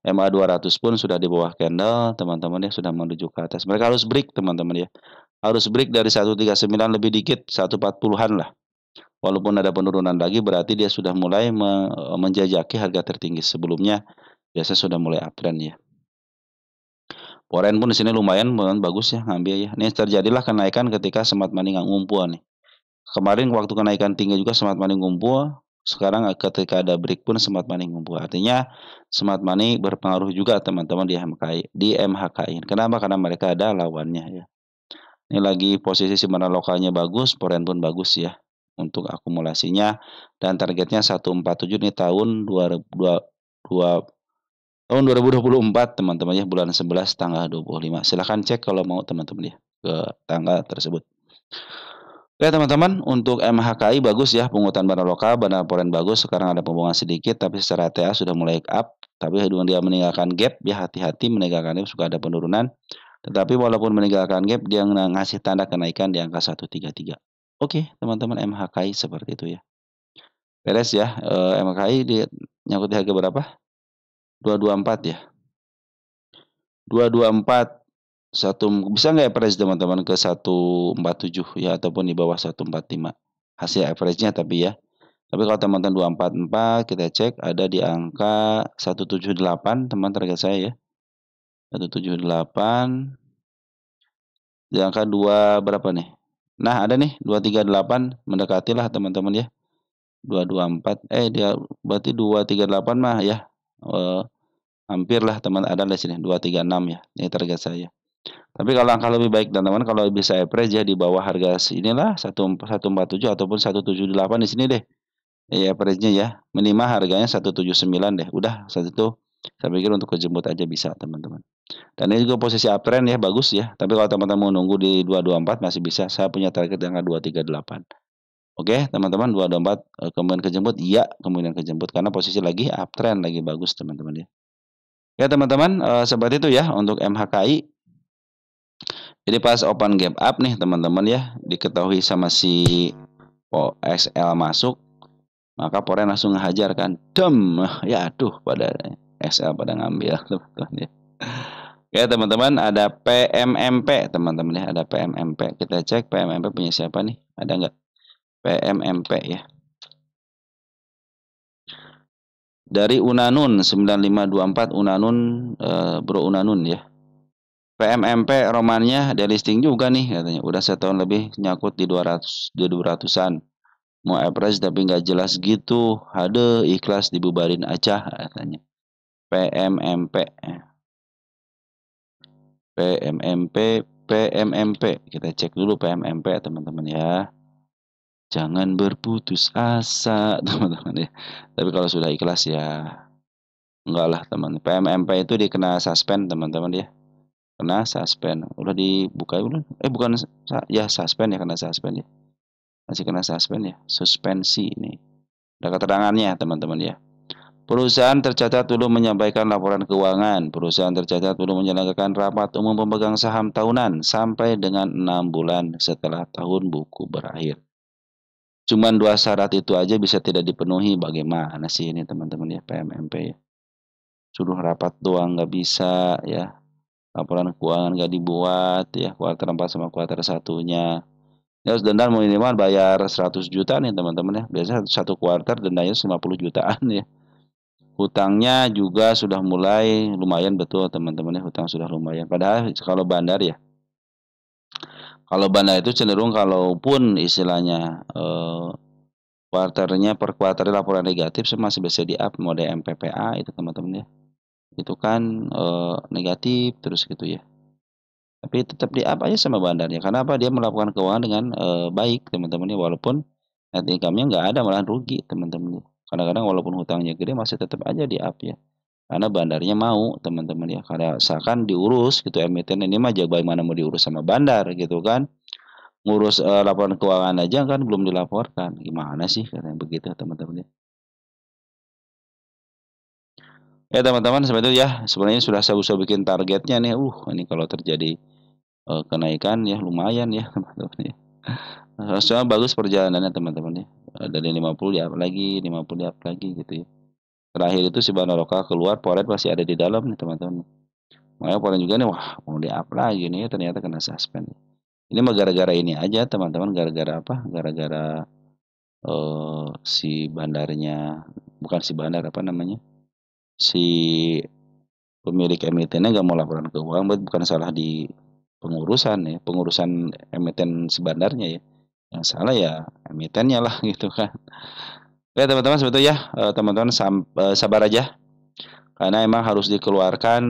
MA 200 pun sudah di bawah candle, teman-teman ya, sudah menuju ke atas. Mereka harus break teman-teman ya. Harus break dari 139 lebih dikit, 140-an lah. Walaupun ada penurunan lagi berarti dia sudah mulai menjajaki harga tertinggi sebelumnya, biasa sudah mulai uptrend ya. Foreign pun di sini lumayan bagus ya ngambil ya. Ini terjadilah kenaikan ketika smart money nggak ngumpul nih. Kemarin waktu kenaikan tinggi juga smart money ngumpul, sekarang ketika ada break pun smart money ngumpul. Artinya smart money berpengaruh juga teman-teman di MHKI. Kenapa? Karena mereka ada lawannya ya. Ini lagi posisi simpanan lokalnya bagus, foreign pun bagus ya untuk akumulasinya dan targetnya 147 nih tahun 2024 teman-teman ya, bulan 11 tanggal 25. Silahkan cek kalau mau teman-teman ya ke tanggal tersebut. Oke teman-teman, untuk MHKI bagus ya, pungutan barang lokal, barang foreign bagus, sekarang ada pembuangan sedikit, tapi secara TA sudah mulai up, tapi dengan dia meninggalkan gap, ya hati-hati meninggalkan gap, suka ada penurunan, tetapi walaupun meninggalkan gap, dia ngasih tanda kenaikan di angka 133. Oke teman-teman, MHKI seperti itu ya. Beres ya, MHKI di nyangkut di harga berapa? 224 ya. 224 bisa nggak average teman-teman ke 147 ya ataupun di bawah 145 hasil average-nya tapi ya. Tapi kalau teman-teman 244 kita cek ada di angka 178 teman target saya ya. 178 di angka 2 berapa nih? Nah, ada nih 238 mendekatilah teman-teman ya. 224 dia berarti 238 mah ya. Hampir lah teman ada di sini 236 ya. Ini target saya. Tapi kalau angka lebih baik teman-teman kalau bisa average ya di bawah harga inilah 147 ataupun 178 di sini deh. Ya average-nya ya. Minimal harganya 179 deh. Udah saat itu saya pikir untuk kejemput aja bisa teman-teman. Dan ini juga posisi uptrend ya bagus ya. Tapi kalau teman-teman mau nunggu di 224 masih bisa. Saya punya target di angka 238. Oke, teman-teman 224 kemudian kejemput iya, kemudian kejemput karena posisi lagi uptrend lagi bagus teman-teman ya. Ya teman-teman, seperti itu ya untuk MHKI. Jadi pas open gap up nih teman-teman ya, diketahui sama si OXL masuk, maka Poren langsung ngehajar kan. Ya aduh pada XL pada ngambil teman-teman ya. Oke teman-teman ada PMMP teman-teman ya, ada PMMP. Kita cek PMMP punya siapa nih? Ada nggak PMMP ya? Dari Unanun 9524 Unanun Bro Unanun ya. PMMP romannya dia listing juga nih katanya. Udah setahun lebih nyangkut di 200-an. Mau average tapi nggak jelas gitu. Ada ikhlas dibubarin aja katanya. PMMP. PMMP. PMMP. Kita cek dulu PMMP teman-teman ya. Jangan berputus asa teman-teman ya. Tapi kalau sudah ikhlas ya enggak lah teman. PMMP itu dikena suspend teman-teman ya. Kena suspend. Udah dibuka belum? Bukan ya suspend ya, kena suspend ya. Masih kena suspend ya. Suspensi ini. Ada keterangannya teman-teman ya. Perusahaan tercatat belum menyampaikan laporan keuangan. Perusahaan tercatat belum menyelenggarakan rapat umum pemegang saham tahunan sampai dengan 6 bulan setelah tahun buku berakhir. Cuman 2 syarat itu aja bisa tidak dipenuhi. Bagaimana sih ini teman-teman ya PMMP ya. Suruh rapat doang nggak bisa ya. Laporan keuangan nggak dibuat ya. Kuartal 4 sama kuartal 1-nya. Ya harus denda minimal bayar 100 juta nih teman-teman ya. Biasanya satu kuartal dendanya 50 jutaan ya. Hutangnya juga sudah mulai lumayan betul teman-teman ya. Hutang sudah lumayan. Padahal kalau bandar ya. Kalau bandar itu cenderung kalaupun istilahnya kuartalnya per kuartal laporan negatif masih bisa di up mode MPPA itu teman-teman ya. Itu kan negatif terus gitu ya. Tapi tetap di up aja sama bandarnya. Karena apa? Dia melakukan keuangan dengan baik teman-teman ya. Walaupun net income-nya nggak ada malah rugi teman-teman ya. Kadang-kadang walaupun hutangnya gede masih tetap aja di up ya. Karena bandarnya mau teman-teman ya. Karena seakan diurus gitu emiten ini mah jago bagaimana mau diurus sama bandar gitu kan. Ngurus laporan keuangan aja kan belum dilaporkan. Gimana sih katanya begitu teman-teman ya. Ya teman-teman seperti itu ya. Sebenarnya sudah saya bisa bikin targetnya nih. Ini kalau terjadi kenaikan ya lumayan ya teman-teman ya. Harusnya bagus perjalanannya teman-teman ya. Dari 50 di up lagi, 50 di up lagi gitu ya. Terakhir itu si Bana Lokal keluar, Poret masih ada di dalam nih teman-teman. Makanya Poret juga nih, wah mau di up lagi nih, ternyata kena suspend. Ini mah gara-gara ini aja teman-teman, gara-gara apa? Gara-gara si bandarnya, bukan si bandar apa namanya? Si pemilik emitennya nggak mau laporan keuangan, bukan salah di pengurusan ya, pengurusan emiten si bandarnya ya. Yang salah ya emitennya lah gitu kan. Oke teman-teman sebetulnya teman-teman sabar aja karena emang harus dikeluarkan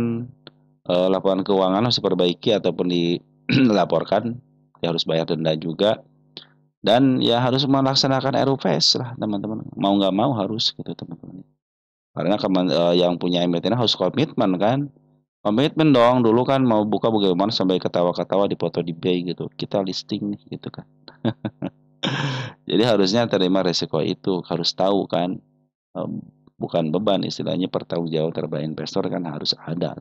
laporan keuangan harus diperbaiki ataupun dilaporkan ya harus bayar denda juga dan ya harus melaksanakan RUPS lah teman-teman mau nggak mau harus gitu teman-teman karena yang punya emiten harus komitmen kan komitmen dong dulu kan mau buka bagaimana sampai ketawa-ketawa di foto di bay gitu kita listing nih gitu kan jadi harusnya terima resiko itu harus tahu kan em, bukan beban istilahnya pertanggungjawab terhadap investor kan harus ada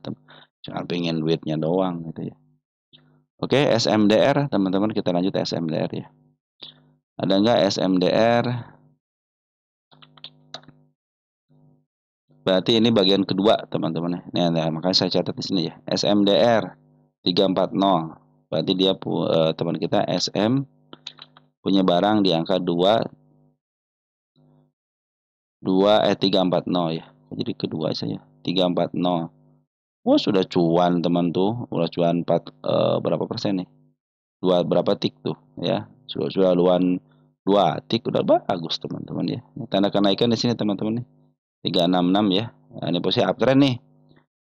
jangan pengen duitnya doang gitu ya. Oke SMDR teman-teman kita lanjut SMDR ya ada nggak SMDR berarti ini bagian kedua teman-teman ya nah, makanya saya catat di sini ya SMDR 340 berarti dia teman kita SM punya barang di angka 340 ya jadi kedua saya 340. Wah sudah cuan teman tuh, udah cuan 4 berapa persen nih? Dua berapa tik tuh ya? Sudah luan 2 tik udah bagus teman-teman ya. Tanda kenaikan di sini teman-teman nih. 366 ya. Nah, ini posisi uptrend nih.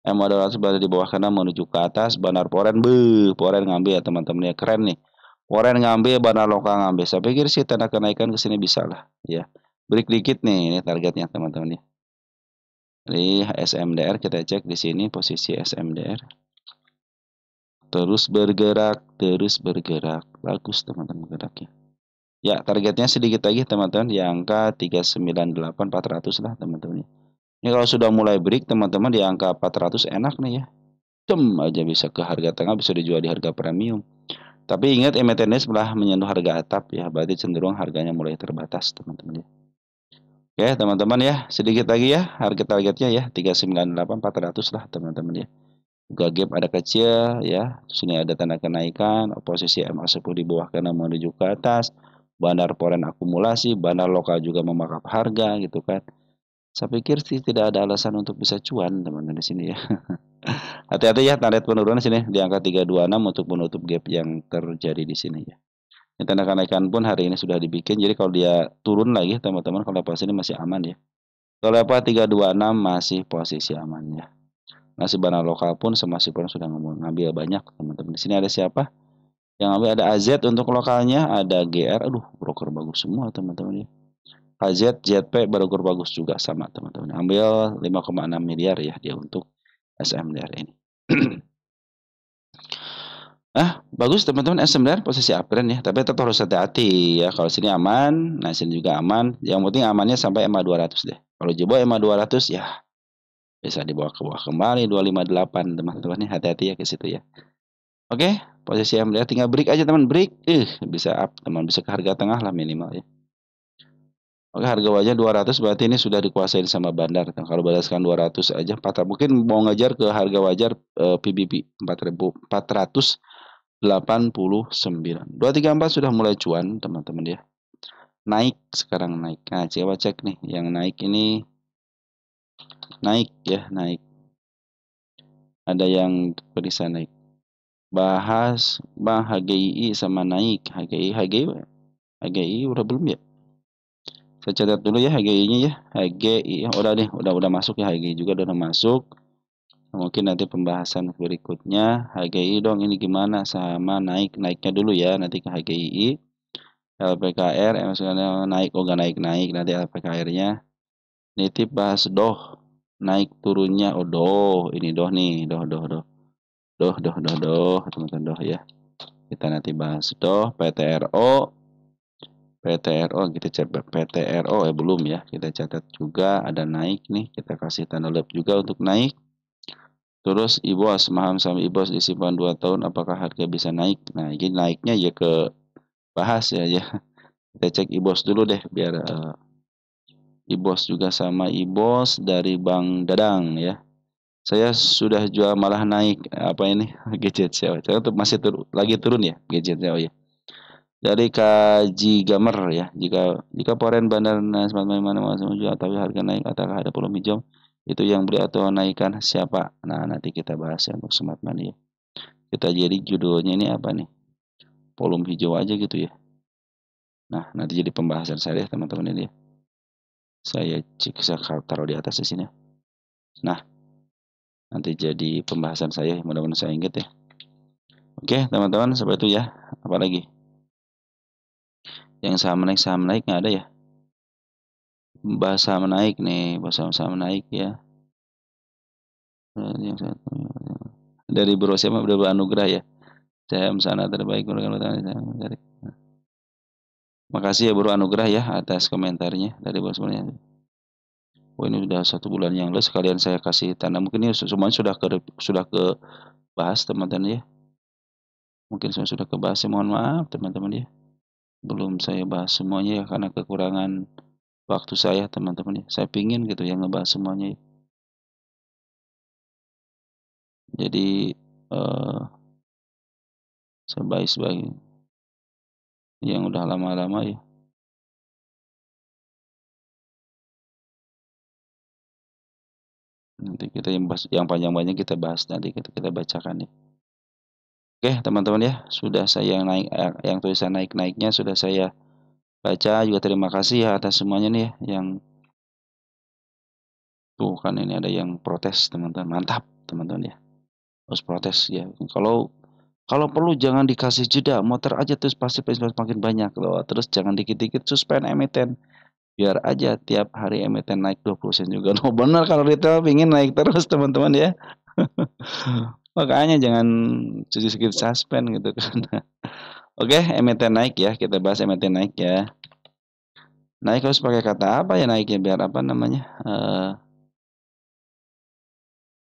MA200 berada di bawah kanan menuju ke atas. Banar Poren, Poren ngambil ya teman-teman ya keren nih. Poren ngambil, Banar Lokal ngambil. Saya pikir sih tanda kenaikan ke sini bisa lah ya. Break dikit nih ini targetnya teman-teman ya. Jadi SMDR kita cek di sini posisi SMDR. Terus bergerak. Bagus teman-teman geraknya. Ya, targetnya sedikit lagi teman-teman di angka 398.400 lah teman-teman. Ini kalau sudah mulai break teman-teman di angka 400 enak nih ya. Aja bisa ke harga tengah bisa dijual di harga premium. Tapi ingat emitennya setelah menyentuh harga atap ya, berarti cenderung harganya mulai terbatas teman-teman ya. Oke, teman-teman ya, sedikit lagi ya harga targetnya ya 398.400 lah teman-teman ya. Juga gap ada kecil ya. Sini ada tanda kenaikan, posisi MA10 di bawah kanan menuju ke atas. Bandar Poren akumulasi, bandar lokal juga memakap harga gitu kan. Saya pikir sih tidak ada alasan untuk bisa cuan teman-teman di sini ya. Hati-hati ya target penurunan sini di angka 326 untuk menutup gap yang terjadi di sini ya. Ini tanda kenaikan pun hari ini sudah dibikin. Jadi kalau dia turun lagi teman-teman kalau level sini masih aman ya. Kalau level 326 masih posisi aman ya. Masih barang lokal pun masih pun sudah ngambil banyak teman-teman. Di sini ada siapa? Yang ambil ada AZ untuk lokalnya, ada GR. Aduh, broker bagus semua teman-teman ya. AZ, ZP broker bagus juga sama teman-teman. Ambil 5,6 miliar ya dia untuk SMDR ini. Bagus teman-teman SMDR posisi uptrend ya, tapi tetap harus hati-hati ya. Kalau sini aman, nah sini juga aman. Yang penting amannya sampai MA 200 deh. Kalau jebol MA 200 ya bisa dibawa ke bawah kembali 258 teman-teman ya. Hati-hati ya ke situ ya. Oke, posisi MDR tinggal break aja teman, break. Bisa up teman, bisa ke harga tengah lah minimal ya. Oke, harga wajar 200 berarti ini sudah dikuasain sama bandar. Nah, kalau berdasarkan 200 aja 4 mungkin mau ngejar ke harga wajar PBB 4.489. 234 sudah mulai cuan teman-teman ya. Naik sekarang naik. Nah, coba cek nih yang naik ini naik ya, naik. Ada yang bisa naik. Bahas Bang HGI sama naik. HGI udah belum ya? Saya catat dulu ya HGI-nya ya. HGI udah nih, udah masuk ya HGI juga udah masuk. Mungkin nanti pembahasan berikutnya HGI dong ini gimana sama naiknya dulu ya nanti ke HGI. LPKR misalnya naik gak naik nanti LPKR-nya. Nitip bahas doh naik turunnya doh ini doh nih doh teman-teman doh ya. Kita nanti bahas doh PTRO kita catat PTRO belum ya kita catat juga ada naik nih kita kasih tanda lep juga untuk naik Terus IBOS, saham IBOS disimpan 2 tahun apakah harga bisa naik? Nah, ini naiknya ya ke bahas ya. Kita cek IBOS dulu deh biar IBOS juga sama IBOS dari Bang Dadang ya. Saya sudah jual malah naik apa ini gadget saya. Saya tuh masih lagi turun ya gadgetnya oh ya. Dari Kaji Gamer ya. Jika foreign bandar smart money mana mau jual tapi harga naik apakah ada peluang hijau? Itu yang beli atau naikkan siapa? Nah, nanti kita bahas ya untuk smart money ya. Kita jadi judulnya ini apa nih? Volume hijau aja gitu ya. Nah, nanti jadi pembahasan saya ya teman-teman ini ya. Saya cek saya taruh di atas di sini. Nah, nanti jadi pembahasan saya mudah-mudahan saya ingat ya. Oke, teman-teman, seperti itu ya. Apalagi yang saham naik nggak ada ya? Bahas saham naik nih, bahas saham naik ya. Yang satu dari Bro siapa? Bro Anugrah ya. Saya sana terbaik dari. Makasih ya Bro Anugrah ya atas komentarnya dari Bos semuanya. Oh ini sudah 1 bulan yang lalu sekalian saya kasih tanda mungkin ini semuanya sudah ke bahas teman-teman ya. Mungkin sudah kebahas ya, mohon maaf teman-teman ya. Belum saya bahas semuanya ya karena kekurangan waktu saya teman-teman ya. Saya pingin gitu ya ngebahas semuanya ya. Jadi sebaik-baik yang udah lama-lama ya. Nanti kita yang bahas, yang panjang-panjang kita bahas nanti kita bacakan ya. Oke teman-teman ya, sudah saya yang naik yang tulisan naik-naiknya sudah saya baca juga terima kasih ya atas semuanya nih ya yang tuh kan ini ada yang protes teman-teman mantap teman-teman ya harus protes ya kalau kalau perlu jangan dikasih jeda motor aja terus pasti makin banyak loh terus jangan dikit-dikit suspend emiten biar aja tiap hari emiten naik 20% juga no benar kalau retail pingin naik terus teman-teman ya makanya jangan sedikit suspend gitu kan oke emiten naik ya kita bahas emiten naik ya naik harus pakai kata apa ya naiknya biar apa namanya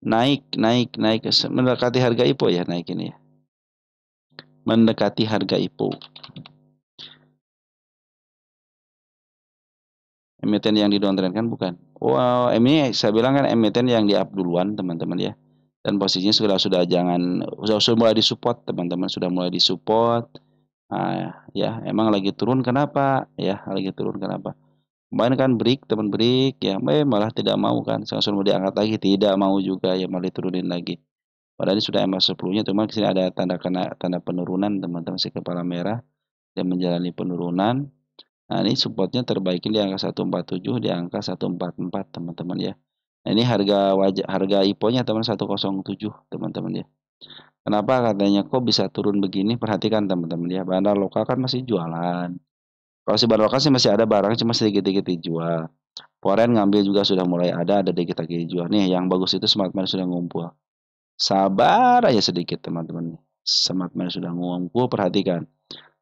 naik mendekati harga IPO ya naik ini ya mendekati harga IPO emiten yang didowntrendkan bukan wow ini saya bilang kan emiten yang di up duluan teman-teman ya dan posisinya sudah jangan sudah mulai disupport teman-teman sudah mulai disupport nah, ya emang lagi turun kenapa ya lagi turun kenapa kemarin kan break teman break ya malah tidak mau kan langsung mau diangkat lagi tidak mau juga ya malah diturunin lagi padahal ini sudah MA10-nya cuma di sini ada tanda penurunan teman-teman si kepala merah dan menjalani penurunan. Nah, ini supportnya terbaikin di angka 147 di angka 144 teman-teman ya. Nah, ini harga IPO-nya teman 107 teman-teman ya. Kenapa katanya kok bisa turun begini? Perhatikan teman-teman ya. Bandar lokal kan masih jualan. Kalau si bandar lokal sih masih ada barang cuma sedikit-sedikit dijual. Foreign ngambil juga sudah mulai ada dikit lagi dijual. Nih yang bagus itu Smart Money sudah ngumpul. Sabar aja sedikit teman-teman. Smart Money sudah ngumpul, perhatikan.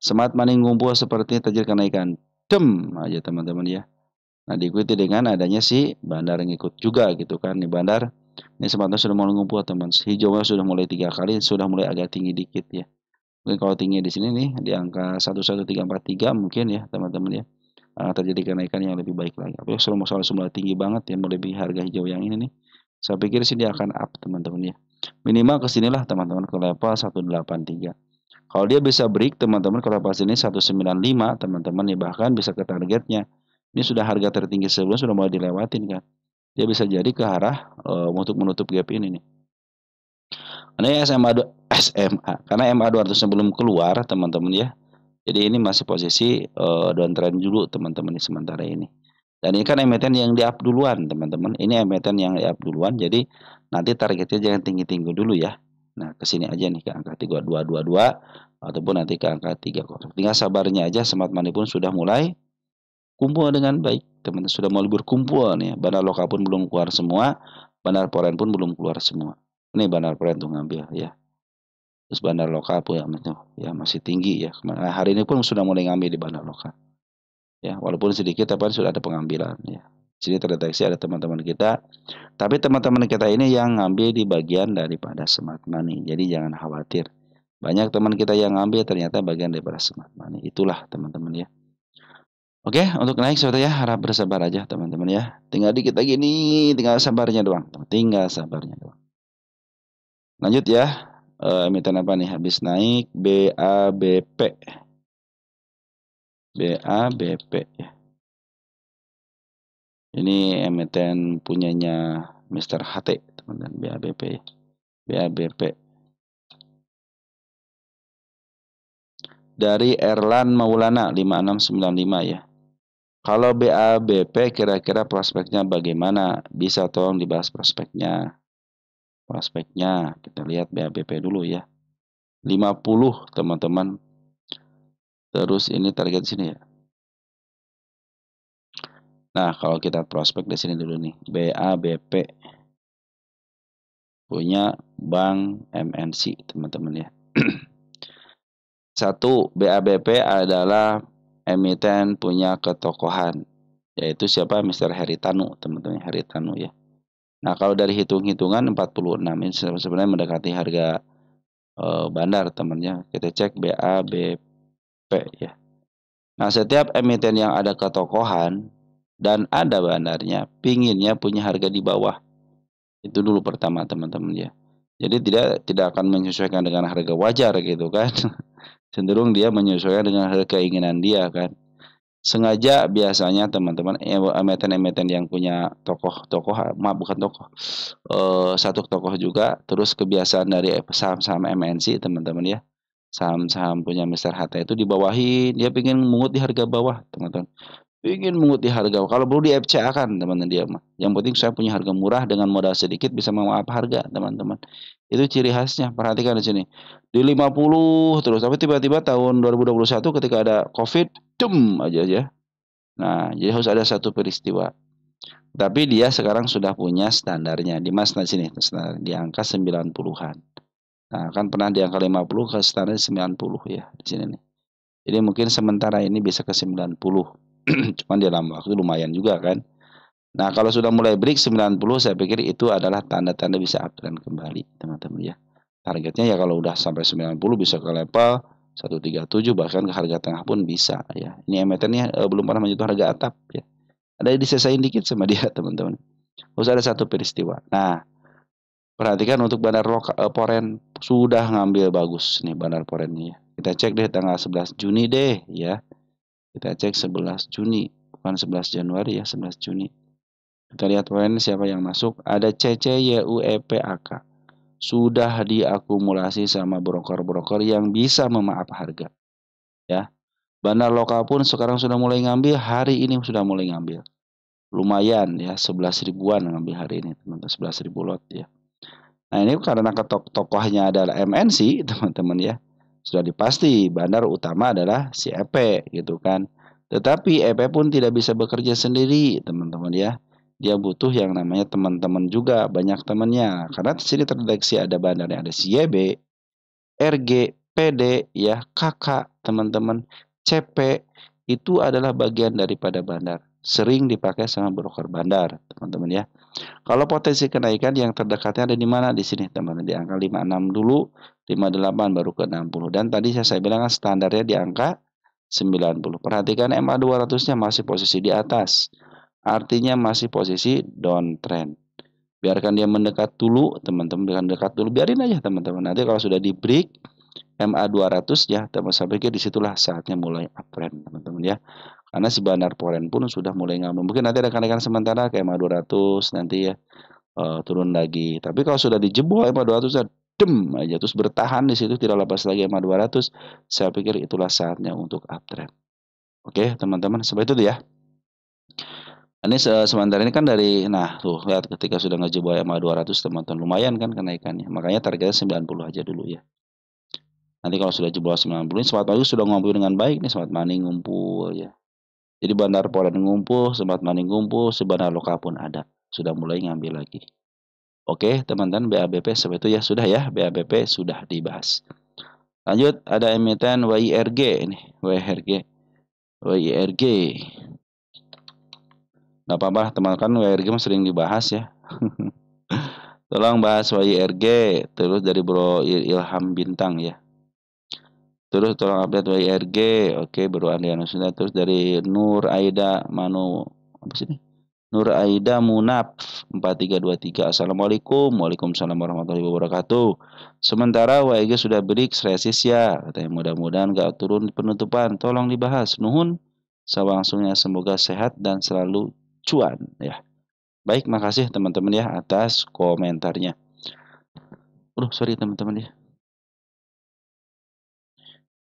Smart Money ngumpul seperti terjadi kenaikan. Dem aja teman-teman ya. Nah diikuti dengan adanya si bandar yang ikut juga gitu kan. Nih bandar, ini Smart Money sudah mulai ngumpul teman. Hijaunya sudah mulai 3 kali, sudah mulai agak tinggi dikit ya. Mungkin kalau tinggi di sini nih di angka 11343 mungkin ya teman-teman ya. Terjadi kenaikan yang lebih baik lagi. Tapi sudah tinggi banget ya melebihi harga hijau yang ini nih. Saya pikir sih dia akan up teman-teman ya. Minimal ke sinilah teman-teman ke level 183. Kalau dia bisa break teman-teman ke level sini 195 teman-teman ya bahkan bisa ke targetnya. Ini sudah harga tertinggi sebelum sudah mulai dilewatin kan. Dia bisa jadi ke arah untuk menutup gap ini nih. Ini SMA karena MA 200 belum keluar teman-teman ya. Jadi ini masih posisi downtrend dulu teman-teman di sementara ini. Dan ini kan emiten yang di up duluan teman-teman. Ini emiten yang di up duluan. Jadi nanti targetnya jangan tinggi-tinggi dulu ya. Nah ke sini aja nih ke angka 3222 ataupun nanti ke angka 30. Tinggal sabarnya aja Smart Money pun sudah mulai kumpul dengan baik. Teman-teman sudah mulai berkumpul nih. Bandar lokal pun belum keluar semua. Bandar foreign pun belum keluar semua. Ini bandar foreign tuh ngambil ya. Terus bandar lokal pun ya masih tinggi ya. Hari ini pun sudah mulai ngambil di bandar lokal. Ya, walaupun sedikit tapi sudah ada pengambilan ya. Sini terdeteksi ada teman-teman kita. Tapi teman-teman kita ini yang ngambil di bagian daripada smart money. Jadi jangan khawatir. Banyak teman kita yang ngambil ternyata bagian daripada smart money. Itulah teman-teman ya. Oke, untuk naik suatu ya harap bersabar aja teman-teman ya. Tinggal dikit lagi nih, tinggal sabarnya doang. Tinggal sabarnya doang. Lanjut ya. Emiten apa nih? Habis naik BABP. BABP ya. Ini emiten punyanya Mr. HT, teman-teman, BABP. BABP. Dari Erlan Maulana 5695 ya. Kalau BABP kira-kira prospeknya bagaimana? Bisa tolong dibahas prospeknya. Prospeknya kita lihat BABP dulu ya. 50 teman-teman. Terus ini target sini ya. Nah, kalau kita prospek di sini dulu nih. BABP punya Bank MNC, teman-teman ya. Satu, BABP adalah emiten punya ketokohan, yaitu siapa? Mr. Heritanu, teman-teman, Heritanu ya. Nah, kalau dari hitung-hitungan 46 ini sebenarnya mendekati harga bandar, temannya. Kita cek BABP ya. Nah, setiap emiten yang ada ketokohan dan ada bandarnya, pinginnya punya harga di bawah. Itu dulu pertama, teman-teman ya. Jadi tidak akan menyesuaikan dengan harga wajar gitu kan. Cenderung dia menyesuaikan dengan harga keinginan dia kan. Sengaja biasanya teman-teman emiten-emiten yang punya tokoh-tokoh, maaf bukan tokoh, satu tokoh juga, terus kebiasaan dari saham-saham MNC teman-teman ya, saham-saham punya Mr. HT itu dibawahi, dia pengen mengut di harga bawah teman-teman, pengen mengut di harga, kalau perlu di FCA kan teman-teman dia mah, yang penting saya punya harga murah dengan modal sedikit bisa memaaf harga teman-teman, itu ciri khasnya. Perhatikan di sini di 50 terus, tapi tiba-tiba tahun 2021 ketika ada COVID, aja ya. Nah, jadi harus ada satu peristiwa. Tapi dia sekarang sudah punya standarnya. Di mas nah sini standar di angka 90-an. Nah, kan pernah di angka 50 ke standar 90 ya di sini nih. Jadi mungkin sementara ini bisa ke 90. Cuman di dalam waktu lumayan juga kan. Nah, kalau sudah mulai break 90, saya pikir itu adalah tanda-tanda bisa uptrend kembali, teman-teman ya. Targetnya ya kalau udah sampai 90 bisa ke level 137, bahkan ke harga tengah pun bisa ya. Ini emitennya belum pernah menyentuh harga atap ya. Ada disesain dikit sama dia, teman-teman. Terus ada satu peristiwa. Nah, perhatikan untuk bandar lokal Poren sudah ngambil bagus nih bandar Porennya ya. Kita cek deh tanggal 11 Juni deh ya. Kita cek 11 Juni, bukan 11 Januari ya, 11 Juni. Kita lihat poin siapa yang masuk. Ada CCYUEPAK. Sudah diakumulasi sama broker-broker yang bisa memaaf harga. Ya. Bandar lokal pun sekarang sudah mulai ngambil. Hari ini sudah mulai ngambil. Lumayan ya, 11 ribuan ngambil hari ini, teman-teman. 11 ribu lot ya. Nah, ini karena tokohnya adalah MNC, teman-teman ya. Sudah dipasti bandar utama adalah si EP gitu kan. Tetapi EP pun tidak bisa bekerja sendiri, teman-teman ya. Dia butuh yang namanya teman-teman juga, banyak temannya. Karena di sini terdeteksi ada bandarnya, ada CYB, RG, PD, ya, KK, teman-teman, CP, itu adalah bagian daripada bandar. Sering dipakai sama broker bandar, teman-teman ya. Kalau potensi kenaikan yang terdekatnya ada di mana? Di sini, teman-teman, di angka 56 dulu, 58 baru ke 60. Dan tadi saya bilang kan standarnya di angka 90. Perhatikan MA 200-nya masih posisi di atas. Artinya masih posisi downtrend. Biarkan dia mendekat dulu, teman-teman, mendekat dulu, biarin aja teman-teman. Nanti kalau sudah di break MA 200 ya, teman-teman, saya pikir disitulah saatnya mulai uptrend, teman-teman ya. Karena si bandar Poren pun sudah mulai ngambil. Mungkin nanti ada kenaikan sementara ke MA 200 nanti ya, turun lagi. Tapi kalau sudah dijebol MA 200 ya, aja terus bertahan di situ tidak lepas lagi MA 200, saya pikir itulah saatnya untuk uptrend. Oke, teman-teman, seperti itu ya. Ini sementara ini kan dari, nah tuh lihat ketika sudah ngejebol MA 200 teman-teman, lumayan kan kenaikannya. Makanya targetnya 90 aja dulu ya. Nanti kalau sudah jebol 90 ini Smart Money sudah ngumpul dengan baik nih, Smart Money ngumpul ya. Jadi bandar Poren ngumpul, Smart Money ngumpul, bandar lokal pun ada. Sudah mulai ngambil lagi. Oke, teman-teman, BABP seperti itu ya, sudah ya, BABP sudah dibahas. Lanjut ada emiten WIRG ini, WIRG. WIRG. Nggak apa-apa teman, kan WRG mah sering dibahas ya. Tolong bahas WIRG, terus dari Bro Ilham Bintang ya. Terus tolong update WIRG, oke Bro Andriano sudah. Terus dari Nur Aida Manu, apa sih ini? Nur Aida Munaf 4323. Assalamualaikum. Waalaikumsalam warahmatullahi wabarakatuh. Sementara WIG sudah break resis ya. Katanya mudah-mudahan gak turun penutupan. Tolong dibahas. Nuhun. Selangsungnya semoga sehat dan selalu cuan ya. Baik, makasih teman-teman ya atas komentarnya. Sorry teman-teman ya.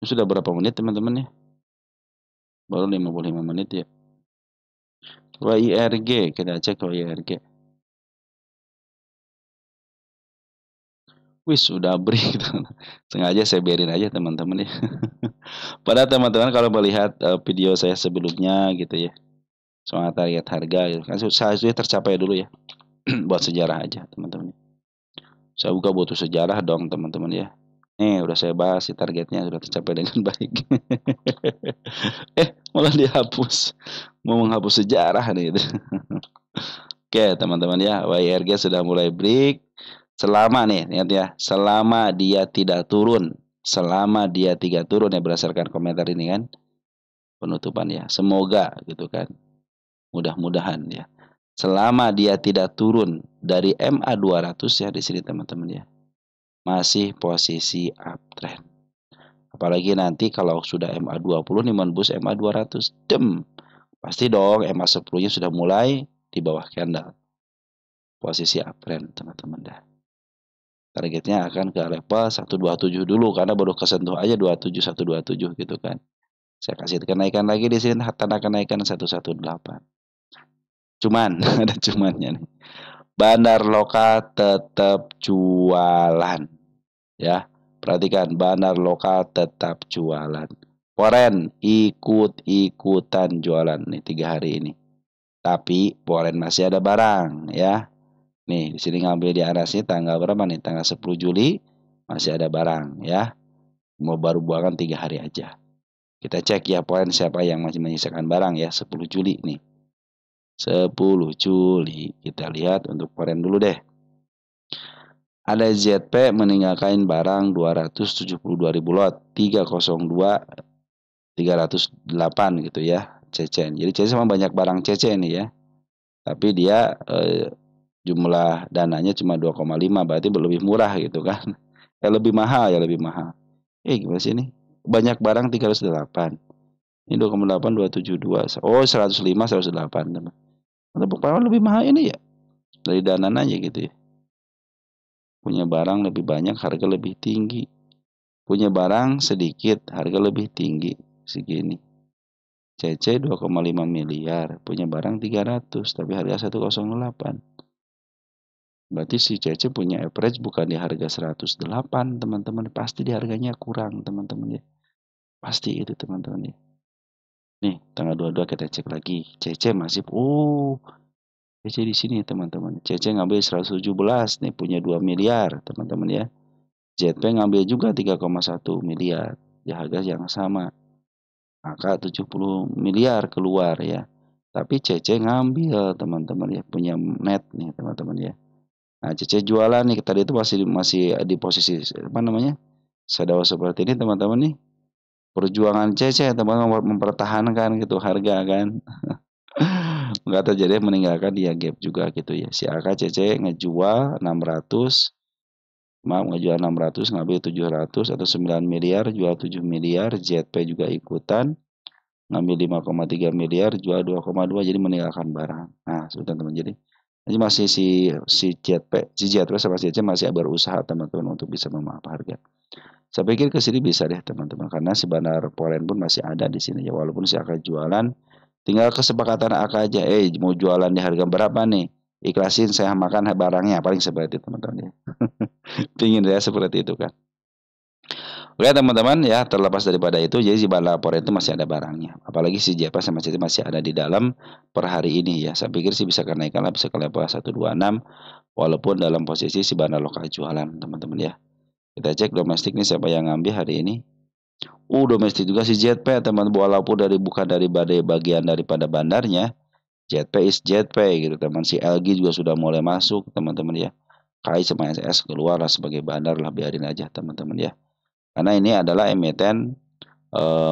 Sudah berapa menit teman-teman ya? Baru 55 menit ya. WIRG, kita cek WIRG. Wis sudah break. Sengaja saya biarin aja teman-teman ya. Padahal teman-teman kalau melihat video saya sebelumnya gitu ya, soal target harga gitu kan seharusnya tercapai dulu ya. Buat sejarah aja teman-teman. Saya juga butuh sejarah dong teman-teman ya. Nih udah saya bahas si targetnya sudah tercapai dengan baik. Malah dihapus. Mau menghapus sejarah nih gitu. Oke teman-teman ya, WIRG sudah mulai break. Selama nih, ingat ya, selama dia tidak turun, selama dia tidak turun ya berdasarkan komentar ini kan, penutupan ya, semoga gitu kan, mudah-mudahan ya. Selama dia tidak turun dari MA 200 ya di sini teman-teman ya, masih posisi uptrend. Apalagi nanti kalau sudah MA 20 nih menembus MA 200, pasti dong MA 10-nya sudah mulai di bawah candle. Posisi uptrend teman-teman dah. Targetnya akan ke level 127 dulu karena baru kesentuh aja 27 127 gitu kan. Saya kasih kenaikan lagi di sini tanda kenaikan 118. Cuman ada cumannya nih. Bandar lokal tetap jualan ya. Perhatikan bandar lokal tetap jualan. Foreign ikut-ikutan jualan nih 3 hari ini. Tapi foreign masih ada barang ya. Nih, di sini ngambil di arasnya tanggal berapa nih? Tanggal 10 Juli masih ada barang ya. Mau baru buangan 3 hari aja. Kita cek ya poin siapa yang masih menyisakan barang ya 10 Juli nih. 10 Juli kita lihat untuk poin dulu deh. Ada ZP meninggalkan barang 272.000 lot 302 308 gitu ya. Cecen. Jadi cecen sama banyak barang cecen nih ya. Tapi dia jumlah dananya cuma 2,5 berarti lebih murah gitu kan. Lebih mahal ya lebih mahal. Gimana sih ini? Banyak barang 308. Ini 2,8 272. Oh, 105 108 teman. Untuk lebih mahal ini ya. Dari Danan aja gitu ya. Punya barang lebih banyak, harga lebih tinggi. Punya barang sedikit, harga lebih tinggi. Segini. CC 2,5 miliar, punya barang 300 tapi harga 108. Berarti si Cece punya average bukan di harga 108 teman-teman. Pasti di harganya kurang teman-teman ya. Pasti itu teman-teman ya. Nih tanggal 22 kita cek lagi. Cece masih Cece di sini teman-teman. Cece ngambil 117 nih punya 2 miliar teman-teman ya. ZP ngambil juga 3,1 miliar di harga yang sama. Maka 70 miliar keluar ya. Tapi Cece ngambil teman-teman ya. Punya net nih teman-teman ya. Nah, Cece jualan nih tadi itu masih di posisi apa namanya? Shadow seperti ini teman-teman nih. Perjuangan Cece teman-teman mempertahankan gitu harga kan. Enggak terjadi meninggalkan dia gap juga gitu ya. Si AK Cece ngejual 600 ngejual 600 ngambil 700 atau 9 miliar jual 7 miliar. ZP juga ikutan ngambil 5,3 miliar jual 2,2 jadi meninggalkan barang. Nah, sudah teman jadi ini masih si ZP sama si CC masih berusaha teman-teman untuk bisa memaaf harga. Saya pikir ke sini bisa deh teman-teman karena si Bandar Polen pun masih ada di sini ya walaupun si akan jualan tinggal kesepakatan AK aja. Mau jualan di harga berapa nih? Ikhlasin saya makan barangnya paling seperti itu teman-teman ya. Pingin saya seperti itu kan. Oke teman-teman ya terlepas daripada itu jadi si Bandar Polen itu masih ada barangnya. Apalagi si JP sama CC masih ada di dalam per hari ini ya. Saya pikir sih bisa kenaikan lah bisa ke level 126 walaupun dalam posisi si bandar lokal jualan teman-teman ya. Kita cek domestik nih siapa yang ngambil hari ini. Domestik juga si ZP teman walaupun bukan dari bagian daripada bandarnya. JP is JP gitu teman. Si LG juga sudah mulai masuk teman-teman ya. KAI sama SS keluar lah sebagai bandar lah, biarin aja teman-teman ya. Karena ini adalah emiten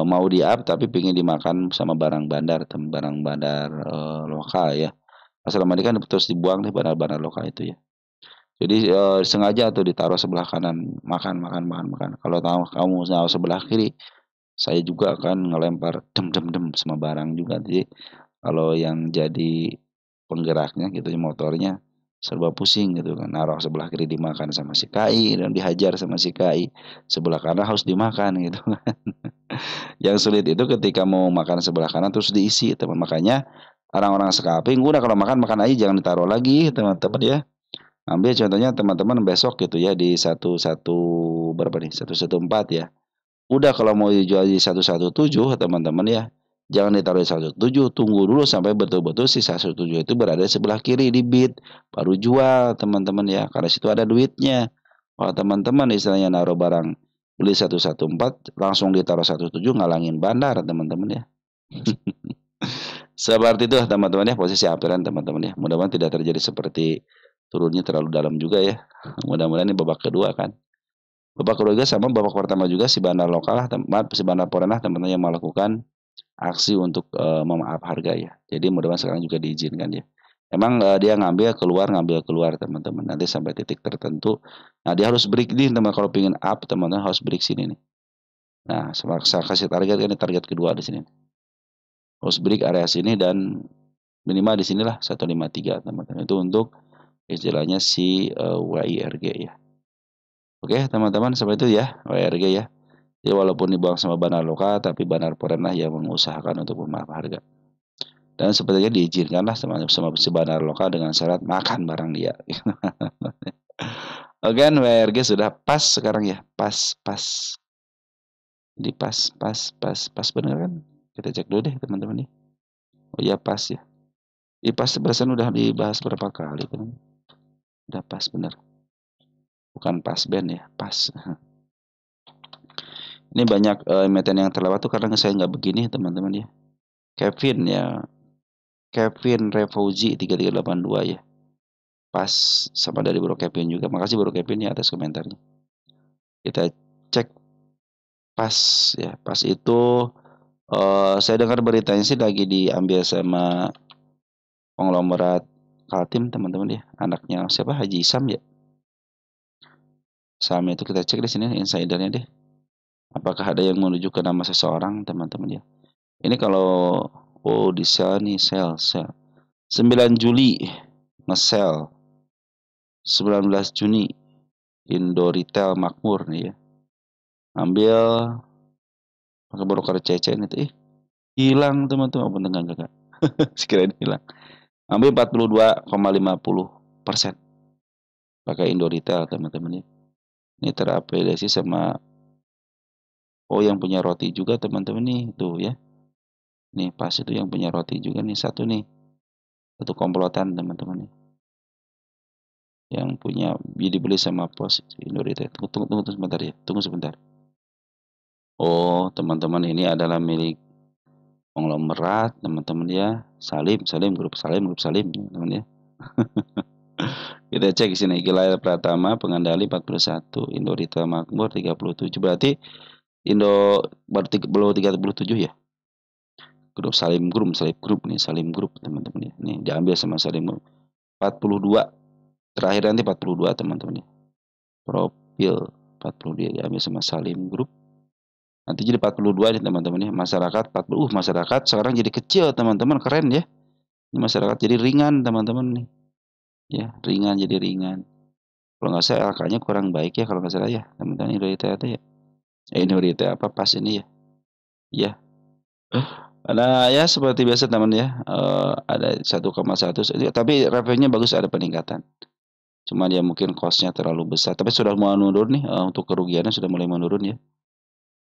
mau di-up tapi pengen dimakan sama barang bandar, barang bandar lokal ya. Selama ini kan terus dibuang nih bandar-bandar lokal itu ya. Jadi sengaja tuh ditaruh sebelah kanan, makan makan makan makan. Kalau tahu kamu taruh sebelah kiri, saya juga akan ngelempar dem dem dem semua barang juga. Jadi kalau yang jadi penggeraknya gitu ya, motornya serba pusing gitu kan. Naruh sebelah kiri dimakan sama si KAI dan dihajar sama si KAI. Sebelah kanan harus dimakan gitu. Yang sulit itu ketika mau makan sebelah kanan terus diisi teman. Makanya orang-orang scalping udah kalau makan makan aja jangan ditaruh lagi teman-teman ya. Ambil contohnya teman-teman besok gitu ya di satu satu berapa nih? 114 ya. Udah kalau mau dijual di 117 teman-teman ya. Jangan ditaruh di 117, tunggu dulu sampai betul-betul si 117 itu berada di sebelah kiri di bid, baru jual teman-teman ya. Karena situ ada duitnya. Kalau teman-teman istilahnya naruh barang beli 114 langsung ditaruh 17 ngalangin bandar teman-teman ya. Seperti itu teman-teman ya posisi appearan teman-teman ya. Mudah-mudahan tidak terjadi seperti turunnya terlalu dalam juga ya. Mudah-mudahan ini babak kedua kan. Babak kedua juga sama babak pertama juga si bandar lokal lah, si bandar foreign lah teman-teman yang melakukan aksi untuk memaaf harga ya. Jadi mudah-mudahan sekarang juga diizinkan ya. Emang dia ngambil keluar teman-teman. Nanti sampai titik tertentu. Nah dia harus break nih teman kalau pengen up teman-teman harus break sini nih. Nah saya kasih target kan target kedua di sini. Harus break area sini dan minimal di sinilah 153 teman-teman. Itu untuk istilahnya si WIRG ya. Oke teman-teman sampai itu ya WIRG ya. Jadi walaupun dibuang sama bandar lokal tapi bandar foreign lah yang mengusahakan untuk memaaf harga. Dan sepertinya diizinkanlah sama si bandar lokal dengan syarat makan barang dia. Oke, WRG sudah pas sekarang ya. Pas, pas. Di pas bener kan? Kita cek dulu deh teman-teman nih. Oh iya pas ya. Di pas bahasan udah dibahas berapa kali kan? Udah pas bener. Bukan pas band ya, pas. Ini banyak emiten yang terlewat tuh karena saya nggak begini teman-teman ya. Kevin ya. Kevin Refugee 3382 ya. Pas sama dari Bro Kevin juga. Makasih Bro Kevin ya atas komentarnya. Kita cek pas ya. Pas itu saya dengar beritanya sih lagi diambil sama konglomerat Kaltim teman-teman ya. Anaknya siapa? Haji Isam ya. Saham itu kita cek di sini insidernya deh. Apakah ada yang menuju ke nama seseorang teman-teman ya. Ini kalau di sell nih sell. 9 Juli nge-sell 19 Juni Indo Retail Makmur nih ya. Ambil pakai broker CC itu hilang teman-teman. Apa enggak. Sekiranya hilang. Ambil 42,50% pakai Indo Retail teman-teman ya. Ini terafiliasi sama yang punya roti juga teman-teman nih tuh ya. Nih pas itu yang punya roti juga nih satu nih. Satu komplotan teman-teman nih. Yang punya dibeli sama pos Indo Retail. Tunggu sebentar ya. Tunggu sebentar. Oh, teman-teman ini adalah milik konglomerat teman-teman ya. Salim, grup Salim teman-teman ya. Kita cek sini Gilail Pratama pengendali 41, Indo Retail Makmur 37. Berarti Indo baru 37 ya. Grup Salim Group nih, Salim Group teman-teman ya. Nih diambil sama Salim Group. 42. Terakhir nanti 42 teman-teman ya. Profil 42 diambil sama Salim Group. Nanti jadi 42 nih teman-teman ya. Masyarakat 40. Masyarakat sekarang jadi kecil teman-teman, keren ya. Ini masyarakat jadi ringan teman-teman nih. Ya, ringan jadi ringan. Kalau nggak salah angkanya kurang baik ya kalau nggak salah ya teman-teman Indo Retail ya. Indo Retail apa pas ini ya? Ya. Ada ya seperti biasa teman ya. Ada 1,1 tapi revenue-nya bagus ada peningkatan. Cuma dia mungkin cost-nya terlalu besar. Tapi sudah mulai menurun nih untuk kerugiannya sudah mulai menurun ya.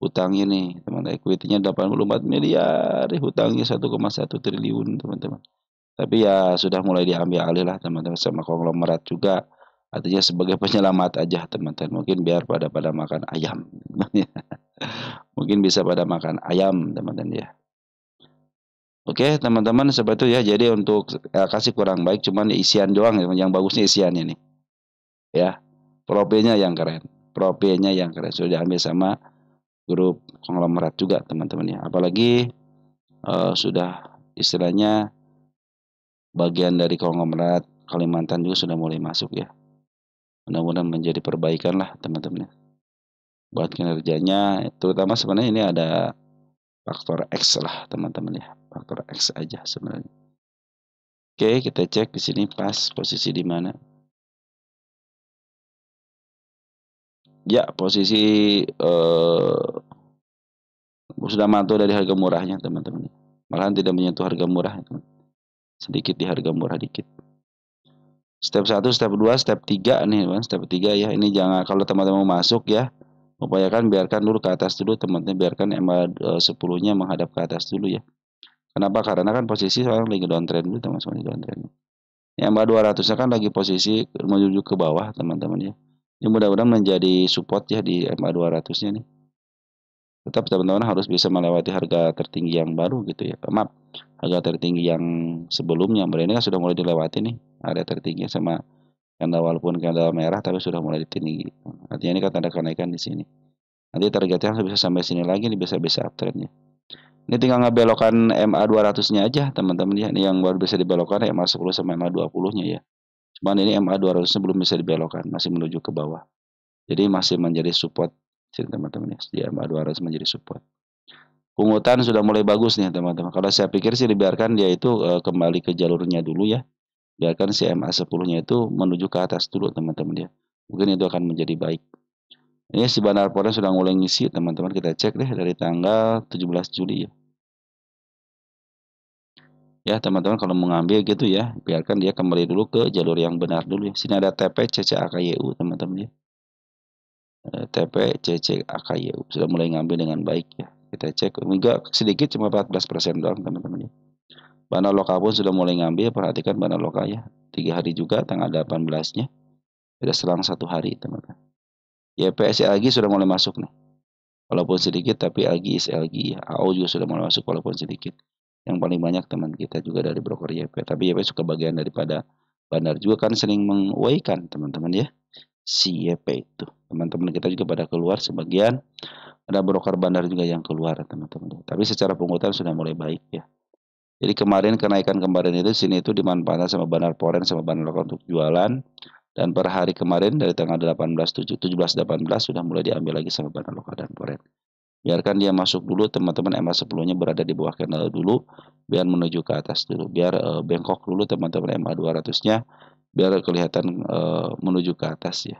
Hutangnya nih teman equity-nya 84 miliar, hutangnya 1,1 triliun teman-teman. Tapi ya sudah mulai diambil alih lah teman-teman sama konglomerat juga. Artinya sebagai penyelamat aja teman-teman. Mungkin biar pada makan ayam. Mungkin bisa pada makan ayam teman-teman ya. Oke, teman-teman, seperti itu ya. Jadi untuk kasih kurang baik cuman isian doang ya, yang bagusnya isiannya nih. Ya. Profilnya yang keren. Profilnya yang keren sudah diambil sama grup konglomerat juga, teman-teman ya. Apalagi sudah istilahnya bagian dari konglomerat Kalimantan juga sudah mulai masuk ya. Mudah-mudahan menjadi perbaikan lah, teman-teman ya. Buat kinerjanya, terutama sebenarnya ini ada faktor X lah, teman-teman ya. Faktor X aja sebenarnya. Oke, kita cek di sini pas posisi di mana. Ya, posisi sudah mantul dari harga murahnya, teman-teman. Malahan tidak menyentuh harga murah, teman. Sedikit di harga murah dikit. Step 1, step 2, step 3 nih, teman. Step 3 ya. Ini jangan, kalau teman-teman mau masuk ya, upayakan biarkan dulu ke atas dulu, teman-teman. Biarkan EMA 10-nya menghadap ke atas dulu ya. Kenapa? Karena kan posisi sekarang lagi downtrend dulu, teman-teman, downtrend. EMA 200-nya kan lagi posisi menuju ke bawah, teman-teman ya. Ini mudah-mudahan menjadi support ya di EMA 200-nya nih. Tetap teman-teman harus bisa melewati harga tertinggi yang baru gitu ya. Maaf, harga tertinggi yang sebelumnya. Ini kan sudah mulai dilewati nih. Harga tertinggi sama candle, walaupun candle merah tapi sudah mulai ditinggi. Artinya ini kan tanda kenaikan di sini. Nanti targetnya bisa sampai sini lagi nih, bisa uptrendnya. Ini tinggal ngebelokkan MA 200-nya aja, teman-teman ya. Ini yang baru bisa dibelokkan MA 10 sama MA 20-nya ya. Cuman ini MA 200-nya belum bisa dibelokkan, masih menuju ke bawah. Jadi masih menjadi support sih, teman-teman ya. Di MA 200 menjadi support. Pungutan sudah mulai bagus nih, teman-teman. Kalau saya pikir sih dibiarkan dia itu kembali ke jalurnya dulu ya. Biarkan si MA 10-nya itu menuju ke atas dulu, teman-teman ya. Mungkin itu akan menjadi baik. Ini si Bandar Poren sudah mulai ngisi, teman-teman. Kita cek deh dari tanggal 17 Juli ya. Ya, teman-teman, kalau mengambil gitu ya, biarkan dia kembali dulu ke jalur yang benar dulu ya. Sini ada TP CCAKYU, teman-teman ya. TP CCAKYU sudah mulai ngambil dengan baik ya. Kita cek enggak sedikit, cuma 14% doang, teman-teman ya. Bandar lokal pun sudah mulai ngambil, perhatikan bandar lokal ya. 3 hari juga tanggal 18-nya. Sudah selang 1 hari, teman-teman. YPS lagi sudah mulai masuk nih. Walaupun sedikit tapi lagi SLG ya. AO juga sudah mulai masuk walaupun sedikit. Yang paling banyak teman kita juga dari broker YP. Tapi YP suka bagian daripada bandar juga kan sering menguaikan, teman-teman ya. Si YP itu. Teman-teman kita juga pada keluar sebagian. Ada broker bandar juga yang keluar, teman-teman. Tapi secara pungutan sudah mulai baik ya. Jadi kemarin kenaikan kemarin itu sini itu dimanfaatkan sama bandar foreign sama bandar lokal untuk jualan. Dan per hari kemarin dari tanggal 18, 17, 18 sudah mulai diambil lagi sama bandar lokal dan foreign. Biarkan dia masuk dulu, teman-teman. MA 10-nya berada di bawah candle dulu, biar menuju ke atas dulu. Biar bengkok dulu, teman-teman. MA 200-nya biar kelihatan menuju ke atas ya.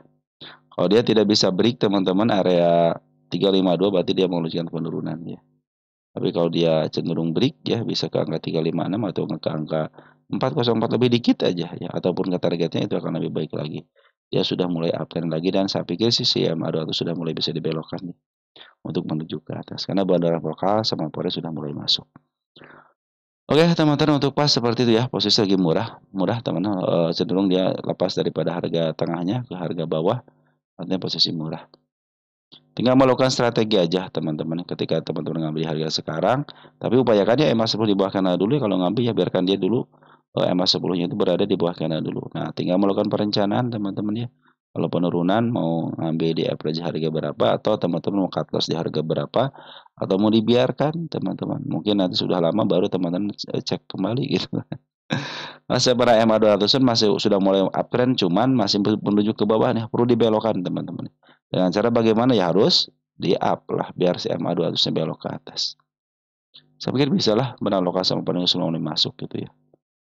Kalau dia tidak bisa break, teman-teman, area 352 berarti dia menunjukkan penurunan ya. Tapi kalau dia cenderung break ya, bisa ke angka 356 atau ke angka 404 lebih dikit aja ya, ataupun ke targetnya itu akan lebih baik lagi. Dia sudah mulai uptrend lagi dan saya pikir sih si MA 200 sudah mulai bisa dibelokkan nih untuk menuju ke atas karena bandara lokal sama Forex sudah mulai masuk. Oke, teman-teman, untuk pas seperti itu ya, posisi lagi murah teman-teman, cenderung dia lepas daripada harga tengahnya ke harga bawah, artinya posisi murah. Tinggal melakukan strategi aja, teman-teman. Ketika teman-teman ngambil harga sekarang, tapi upayakan ya EMA 10 di bawah kanan dulu ya. Kalau ngambil ya biarkan dia dulu EMA 10-nya itu berada di bawah kanan dulu. Nah, tinggal melakukan perencanaan, teman-teman ya. Kalau penurunan mau ngambil di average harga berapa, atau teman-teman mau cut loss di harga berapa, atau mau dibiarkan, teman-teman. Mungkin nanti sudah lama baru teman-teman cek kembali gitu. Masih pada EMA 200 masih sudah mulai uptrend, cuman masih menuju ke bawah nih, perlu dibelokkan, teman-teman. Dengan cara bagaimana ya, harus di up lah biar si MA 200-nya belok ke atas. Saya pikir bisa lah benar lokasi sama penuh mulai masuk gitu ya.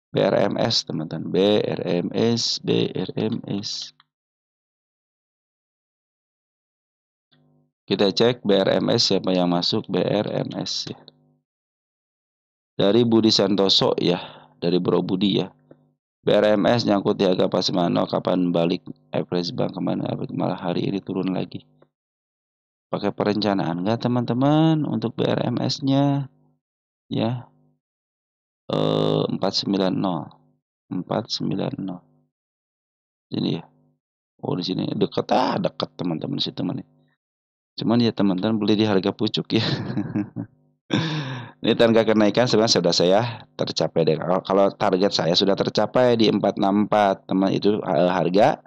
BRMS, teman-teman. BRMS. Kita cek BRMS siapa yang masuk BRMS ya. Dari Budi Santoso ya, dari Bro Budi ya. BRMS nyangkut di harga pas mana, kapan balik average bank kemana, malah hari ini turun lagi. Pakai perencanaan nggak, teman-teman, untuk BRMS-nya ya. 490. Ini ya. Oh, di sini dekat teman-teman situ mana. Cuman ya teman-teman beli di harga pucuk ya. Ini tangga kenaikan sebenarnya sudah saya tercapai deh. Kalau target saya sudah tercapai di 464, teman itu harga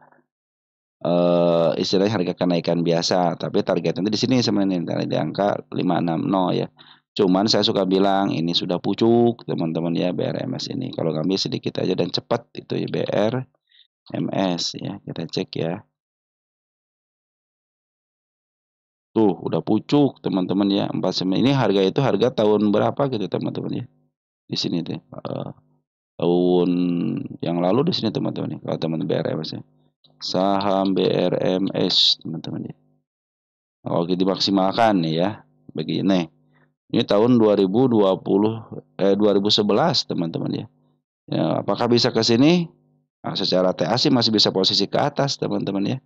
istilahnya harga kenaikan biasa, tapi targetnya di sini sebenarnya di angka 560 ya. Cuman saya suka bilang ini sudah pucuk teman-teman ya BRMS ini. Kalau ngambil sedikit aja dan cepat itu ya BRMS ya. Kita cek ya. Tuh udah pucuk teman-teman ya. 49 ini harga itu harga tahun berapa gitu teman-teman ya. Di sini tuh. Tahun yang lalu di sini teman-teman ya. Kalau teman BRMS ya. Saham BRMS teman-teman ya. Oke dimaksimalkan nih ya. Begini. Ini tahun 2011 teman-teman ya. Ya, apakah bisa ke sini? Nah, secara TA sih masih bisa posisi ke atas teman-teman ya.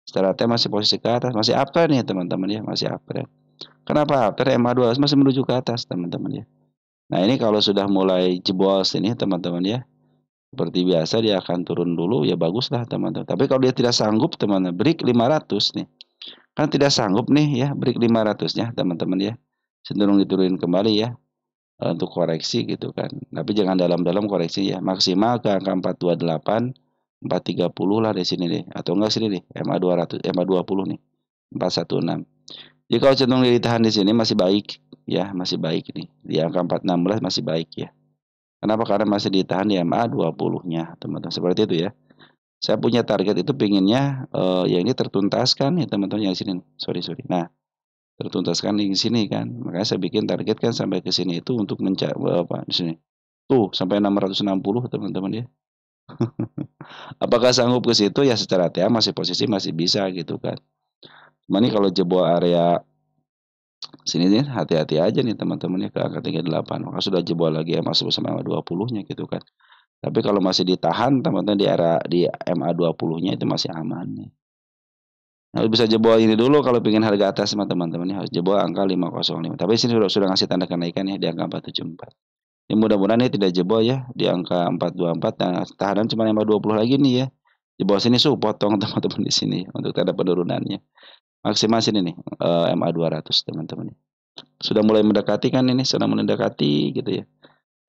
Secara TA masih posisi ke atas, masih uptrend nih teman-teman ya, masih uptrend. Kenapa uptrend? MA2 masih menuju ke atas teman-teman ya. Nah ini kalau sudah mulai jebol sini teman-teman ya, seperti biasa dia akan turun dulu ya baguslah teman-teman. Tapi kalau dia tidak sanggup teman-teman, break 500 nih. Kan tidak sanggup nih ya break 500-nya teman-teman ya. Cenderung diturunin kembali ya untuk koreksi gitu kan. Tapi jangan dalam-dalam koreksi ya. Maksimal ke angka 428, 430 lah di sini deh. Atau enggak sini deh, MA200, MA20 nih. 416. Jadi kalau cenderung ditahan di sini masih baik ya, masih baik nih. Di angka 416 masih baik ya. Kenapa? Karena masih ditahan di MA20-nya, teman-teman. Seperti itu ya. Saya punya target itu pinginnya ya ini tertuntaskan nih teman-teman yang sini. Sorry, sorry. Nah, tertuntaskan di sini kan. Makanya saya bikin target kan sampai ke sini itu untuk mencari apa di sini. Tuh, sampai 660 teman-teman ya. Apakah sanggup ke situ? Ya secara TA masih posisi masih bisa gitu kan. Cuma nih kalau jebol area sini nih hati-hati aja nih teman-teman ya ke angka 38. Maka sudah jebol lagi ya masuk sama 20-nya gitu kan. Tapi kalau masih ditahan teman-teman di area di MA20-nya itu masih aman nih. Harus bisa jebol ini dulu kalau pengen harga atas sama teman-teman ya harus jebol angka 505. Tapi sini sudah ngasih tanda kenaikan ya di angka 474. Ya mudah-mudahan ini tidak jebol ya di angka 424 dan tahanan cuma 520 lagi nih ya. Di bawah sini potong teman-teman di sini untuk tanda penurunannya. Maksimal sini nih MA 200 teman-teman. Sudah mulai mendekati kan ini, sudah mendekati gitu ya.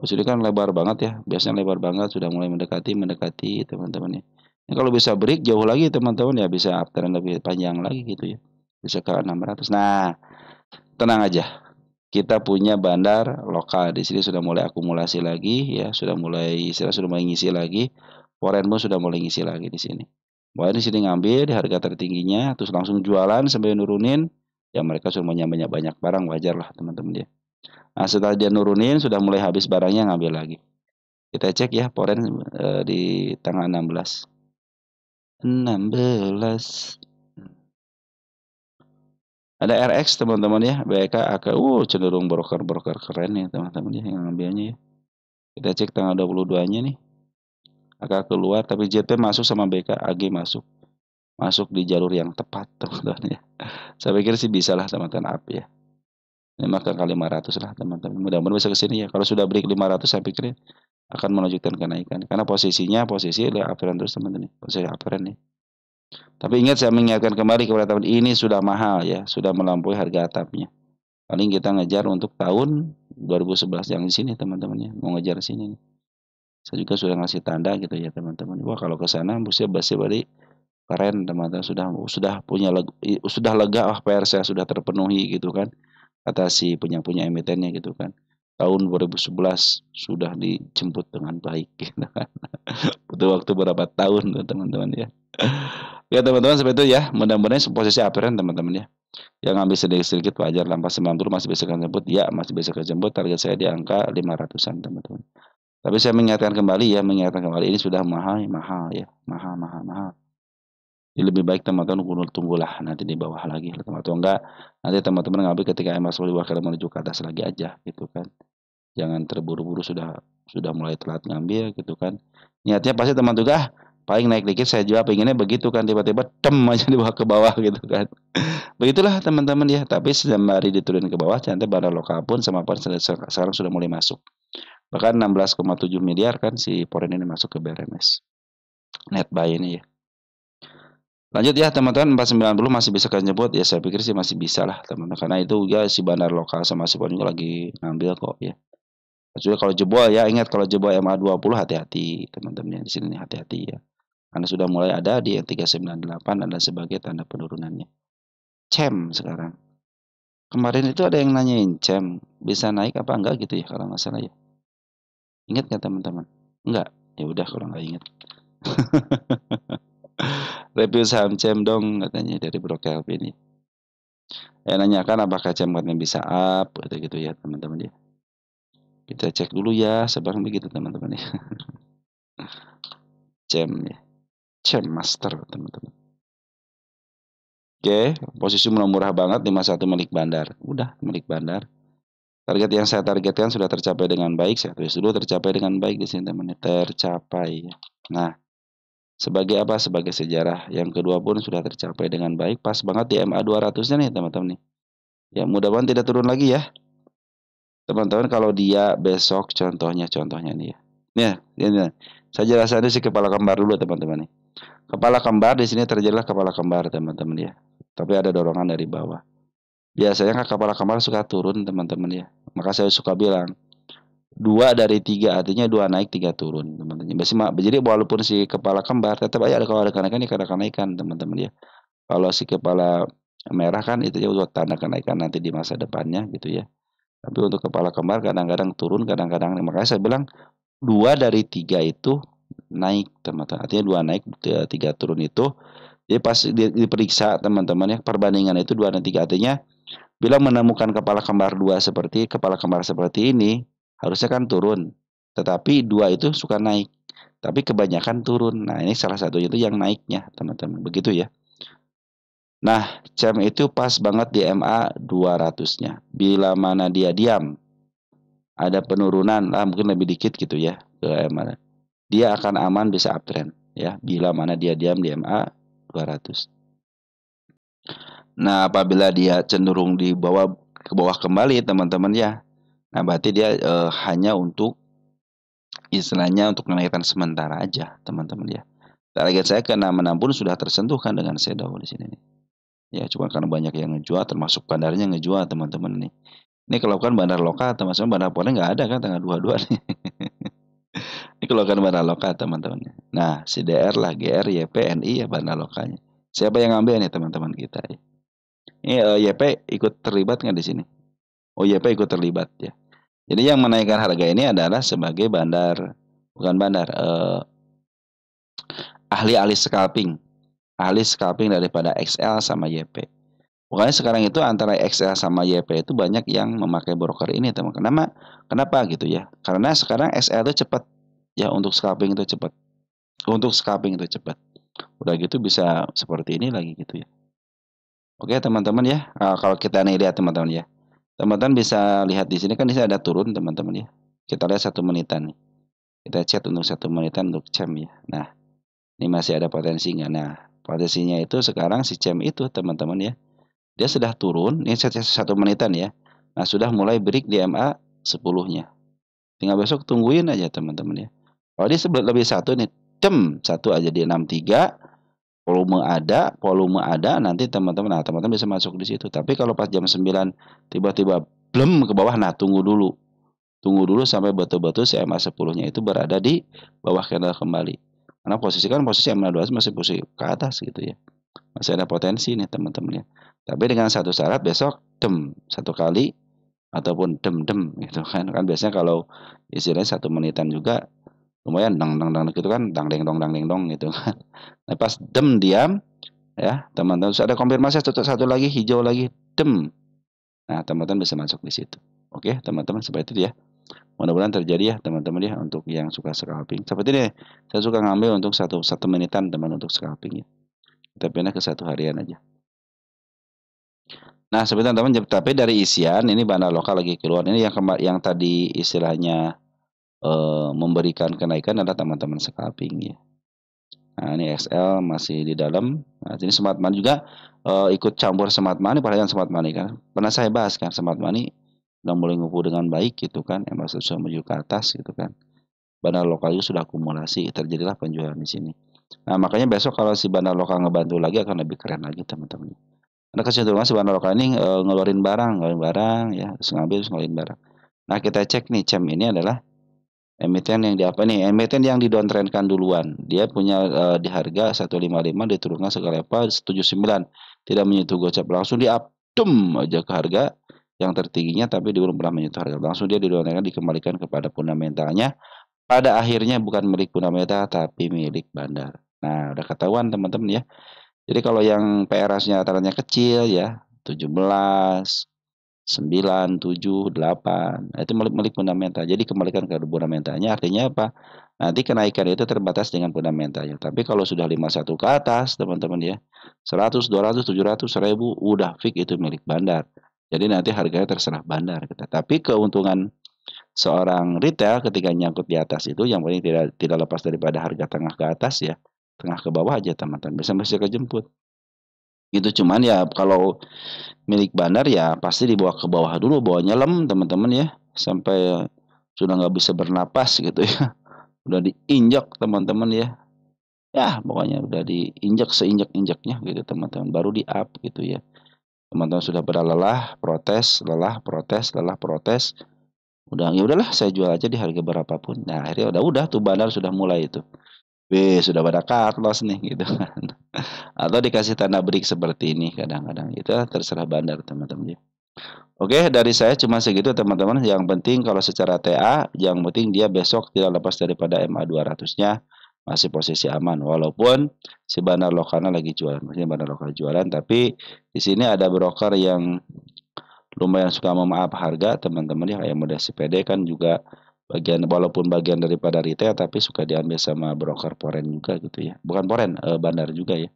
Oh, sini kan lebar banget ya, biasanya lebar banget sudah mulai mendekati teman-teman ya. Ini kalau bisa break jauh lagi teman-teman ya bisa uptrend lebih panjang lagi gitu ya. Bisa ke 600. Nah, tenang aja. Kita punya bandar lokal di sini sudah mulai akumulasi lagi ya, sudah mulai ngisi lagi. Foreign pun sudah mulai ngisi lagi di sini. Mulai di sini ngambil di harga tertingginya, terus langsung jualan sampai nurunin. Ya mereka sudah punya banyak barang wajar lah teman-teman ya. Nah setelah dia nurunin sudah mulai habis barangnya ngambil lagi. Kita cek ya foreign di tanggal 16. 16. Ada RX teman-teman ya, BK AK, cenderung broker-broker keren ya teman-teman ya yang ngambilnya ya. Kita cek tanggal 22-nya nih. AK keluar tapi JP masuk sama BK AG masuk. Masuk di jalur yang tepat teman-teman ya. Saya pikir sih bisa lah teman-teman up ya. Ini maka kali 500 lah teman-teman. Mudah-mudahan bisa ke sini ya. Kalau sudah break 500 saya pikir akan menunjukkan kenaikan. Karena posisinya posisi uptrend terus teman-teman. Posisi uptrend nih. Tapi ingat saya mengingatkan kembali kepada teman ini sudah mahal ya. Sudah melampaui harga atapnya. Paling kita ngejar untuk tahun 2011 yang di sini teman-teman ya. Mau ngejar sini nih. Saya juga sudah ngasih tanda gitu ya teman-teman. Wah kalau ke sana mesti balik keren teman-teman sudah lega PR saya sudah terpenuhi gitu kan. Kata si punya emitennya gitu kan. Tahun 2011 sudah dijemput dengan baik gitu kan. Butuh waktu berapa tahun tuh teman-teman ya. Ya teman-teman seperti itu ya. Mudah-mudahan posisi uptrend teman-teman ya. Yang ngambil sedikit-sedikit wajar lah 90 masih bisa kejemput. Ya masih bisa kejemput. Target saya di angka 500-an teman-teman. Tapi saya mengingatkan kembali ini sudah mahal ya. Mahal. Jadi lebih baik teman-teman tunggulah nanti di bawah lagi atau enggak nanti teman-teman ngambil ketika MA10 di bawah menuju ke atas lagi aja gitu kan. Jangan terburu-buru sudah mulai telat ngambil gitu kan. Niatnya pasti teman juga paling naik dikit saya juga pengennya begitu kan tiba-tiba aja dibawa ke bawah gitu kan. Begitulah teman-teman ya. Tapi sembari diturunin ke bawah nanti barang lokal pun sama sekarang sudah mulai masuk. Bahkan 16,7 miliar kan si Foreign ini masuk ke BRMS. Net buy ini ya. Lanjut ya teman-teman, 490 masih bisa kalian jemput ya, saya pikir sih masih bisa lah teman-teman, karena itu ya si bandar lokal sama si juga lagi ngambil kok ya. Kecuali kalau jebol ya, ingat kalau jebol MA20 hati-hati teman-teman ya, di sini nih hati-hati ya. Karena sudah mulai ada di M398 ada sebagai tanda penurunannya. CEM sekarang. Kemarin itu ada yang nanyain CEM bisa naik apa enggak gitu ya kalau nggak salah ya. Ingat nggak teman-teman? Enggak. Ya udah kalau nggak ingat. Review saham CEM dong katanya dari Bro Kelvin ini. Nanyakan apakah CEM katanya bisa up gitu ya teman-teman ya. Kita cek dulu ya, sebarang begitu teman-teman ya. CEM ya. CEM Master teman-teman. Oke, posisi murah banget 51 milik bandar. Udah milik bandar. Target yang saya targetkan sudah tercapai dengan baik. Saya tulis dulu tercapai dengan baik di sini teman-teman. Tercapai. Nah, sebagai apa? Sebagai sejarah. Yang kedua pun sudah tercapai dengan baik. Pas banget di MA 200-nya nih teman-teman nih. Ya, mudah-mudahan tidak turun lagi ya. Teman-teman kalau dia besok contohnya nih ya. Nih, ini. Saya jelaskan dulu si kepala kembar dulu teman-teman nih. Kepala kembar di sini terjadilah kepala kembar teman-teman ya. Tapi ada dorongan dari bawah. Biasanya kan kepala kembar suka turun teman-teman ya. Maka saya suka bilang 2 dari 3 artinya 2 naik 3 turun teman-teman. Jadi walaupun si kepala kembar tetap aja ada kalau ada kenaikan ya ada kenaikan teman-teman ya. Kalau si kepala merah kan itu ya buat tanda kenaikan nanti di masa depannya gitu ya. Tapi untuk kepala kembar kadang-kadang turun, kadang-kadang makanya saya bilang 2 dari 3 itu naik teman-teman. Artinya 2 naik 3 turun itu. Jadi pas diperiksa teman-teman ya perbandingan itu 2 dan 3 artinya bila menemukan kepala kembar 2 seperti kepala kembar seperti ini harusnya kan turun. Tetapi 2 itu suka naik. Tapi kebanyakan turun. Nah, ini salah satunya itu yang naiknya, teman-teman. Begitu ya. Nah, CEM itu pas banget di MA 200-nya. Bila mana dia diam, ada penurunan, mungkin lebih dikit gitu ya ke MA. Dia akan aman bisa uptrend ya. Bila mana dia diam di MA 200. Nah, apabila dia cenderung ke bawah kembali, teman-teman ya. Nah, berarti dia hanya untuk istilahnya untuk menaikkan sementara aja, teman-teman ya. Target saya ke 66 pun sudah tersentuh kan dengan shadow di sini nih. Ya, cuma karena banyak yang ngejual, termasuk bandarnya ngejual, teman-teman nih. Ini kalau kan bandar lokal, teman-teman bandar polnya nggak ada kan tanggal 22 nih. Ini kalau kan bandar lokal, teman-teman. Nah, CDR lah, GR, YP, NI ya bandar lokalnya. Siapa yang ngambil nih teman-teman kita ya? Ini YP ikut terlibat nggak di sini? Oh, YP ikut terlibat ya. Jadi yang menaikkan harga ini adalah sebagai bandar, bukan bandar, ahli-ahli scalping. Ahli scalping daripada XL sama YP. Pokoknya sekarang itu antara XL sama YP itu banyak yang memakai broker ini teman. Kenapa gitu ya? Karena sekarang XL itu cepat ya untuk scalping itu cepat. Untuk scalping itu cepat. Udah gitu bisa seperti ini lagi gitu ya. Oke teman-teman ya. Nah, kalau kita nih lihat teman-teman ya. Teman-teman bisa lihat di sini kan di sini ada turun teman-teman ya. Kita lihat 1 menitan nih. Kita chat untuk 1 menitan untuk CEM ya. Nah, ini masih ada potensi nggak? Nah, potensinya itu sekarang si CEM itu teman-teman ya. Dia sudah turun, ini 1 menitan ya. Nah, sudah mulai break di MA 10-nya. Tinggal besok tungguin aja teman-teman ya. Kalau dia lebih satu nih, satu aja di 63, volume ada, nanti teman-teman, nah teman-teman bisa masuk di situ. Tapi kalau pas jam 9 tiba-tiba blem ke bawah, nah tunggu dulu. Tunggu dulu sampai betul-betul si MA 10-nya itu berada di bawah candle kembali. Karena posisi MA 12 masih posisi ke atas gitu ya. Masih ada potensi nih teman-teman ya. Tapi dengan satu syarat besok satu kali ataupun gitu kan. Kan biasanya kalau istilahnya 1 menitan juga lumayan dang dang dang gitu kan, dang deng dong gitu kan. Nah, pas diam ya, teman-teman ada konfirmasi satu lagi hijau lagi Nah, teman-teman bisa masuk di situ. Oke, teman-teman seperti itu ya. Mudah-mudahan terjadi ya teman-teman ya untuk yang suka scalping. Seperti ini saya suka ngambil untuk satu menitan teman untuk scalping ya. Kita pindah ke 1 harian aja. Nah, sebentar teman, tapi dari isian ini bandar lokal lagi keluar. Ini yang tadi istilahnya memberikan kenaikan adalah teman-teman scalping ya. Nah, ini XL masih di dalam. Nah, ini Smart Money juga ikut campur Smart Money, perhatian Smart Money kan. Pernah saya bahas kan Smart Money udah mulai ngumpul dengan baik gitu kan, sudah menuju ke atas gitu kan. Bandar lokal itu sudah akumulasi, terjadilah penjualan di sini. Nah, makanya besok kalau si bandar lokal ngebantu lagi akan lebih keren lagi teman-teman. Karena kecenderungan si bandar lokal ini ngeluarin barang ya, terus ngambil terus ngeluarin barang. Nah, kita cek nih CEM ini adalah emiten yang di apa nih? Emiten yang didowntrendkan duluan. Dia punya di harga 155 diturunkan ke level 79. Tidak menyentuh gocap, langsung di up aja ke harga yang tertingginya tapi belum pernah menyentuh harga. Langsung dia didowntrendkan dikembalikan kepada fundamentalnya. Pada akhirnya bukan milik fundamental tapi milik bandar. Nah, udah ketahuan teman-teman ya. Jadi kalau yang PRS-nya taranya kecil ya, 17, 9, 7, 8, nah, itu milik fundamental. Jadi kembalikan ke fundamentalnya, artinya apa? Nanti kenaikan itu terbatas dengan fundamentalnya. Tapi kalau sudah 51 ke atas, teman-teman ya, 100, 200, 700, 1000, udah fix itu milik bandar. Jadi nanti harganya terserah bandar kita. Tapi keuntungan seorang retail ketika nyangkut di atas itu yang paling tidak lepas daripada harga tengah ke atas ya, tengah ke bawah aja teman-teman, bisa kejemput. Gitu cuman ya kalau milik bandar ya pasti dibawa ke bawah dulu, bawa nyelam teman-teman ya, sampai sudah nggak bisa bernapas gitu ya. Udah diinjak teman-teman ya. Ya pokoknya udah diinjak seinjak-injaknya gitu teman-teman, baru di up gitu ya. Teman-teman sudah pada lelah, protes, lelah, protes, lelah, protes. Udah ya udahlah saya jual aja di harga berapapun. Nah, akhirnya udah tuh bandar sudah mulai itu. Wih, sudah pada cut loss nih gitu kan. Atau dikasih tanda break seperti ini kadang-kadang. Itu terserah bandar teman-teman ya. Oke, dari saya cuma segitu teman-teman. Yang penting kalau secara TA, yang penting dia besok tidak lepas daripada MA 200-nya masih posisi aman. Walaupun si bandar lokalnya lagi jualan, maksudnya bandar lokal jualan, tapi di sini ada broker yang lumayan suka memaaf harga teman-teman ya, kayak model CPD kan juga bagian walaupun bagian daripada retail tapi suka diambil sama broker foreign juga gitu ya. Bukan foreign, bandar juga ya.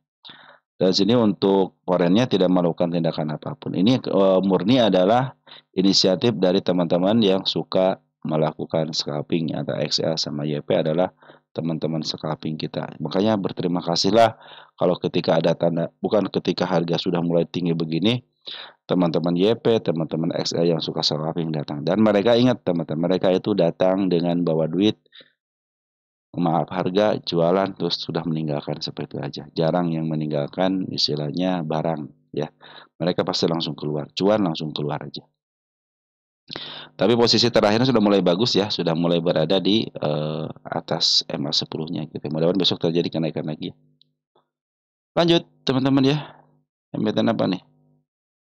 Dan sini untuk foreignnya tidak melakukan tindakan apapun. Ini murni adalah inisiatif dari teman-teman yang suka melakukan scalping antara XL sama YP adalah teman-teman scalping kita. Makanya berterima kasihlah kalau ketika ada tanda, bukan ketika harga sudah mulai tinggi begini, teman-teman YP, teman-teman XL yang suka scalping datang. Dan mereka ingat teman-teman, mereka itu datang dengan bawa duit, maaf harga, jualan, terus sudah meninggalkan seperti itu aja. Jarang yang meninggalkan istilahnya barang ya. Mereka pasti langsung keluar, cuan langsung keluar aja. Tapi posisi terakhirnya sudah mulai bagus ya, sudah mulai berada di atas MA10-nya gitu. Mudah-mudahan besok terjadi kenaikan lagi. Lanjut teman-teman ya. Emiten apa nih?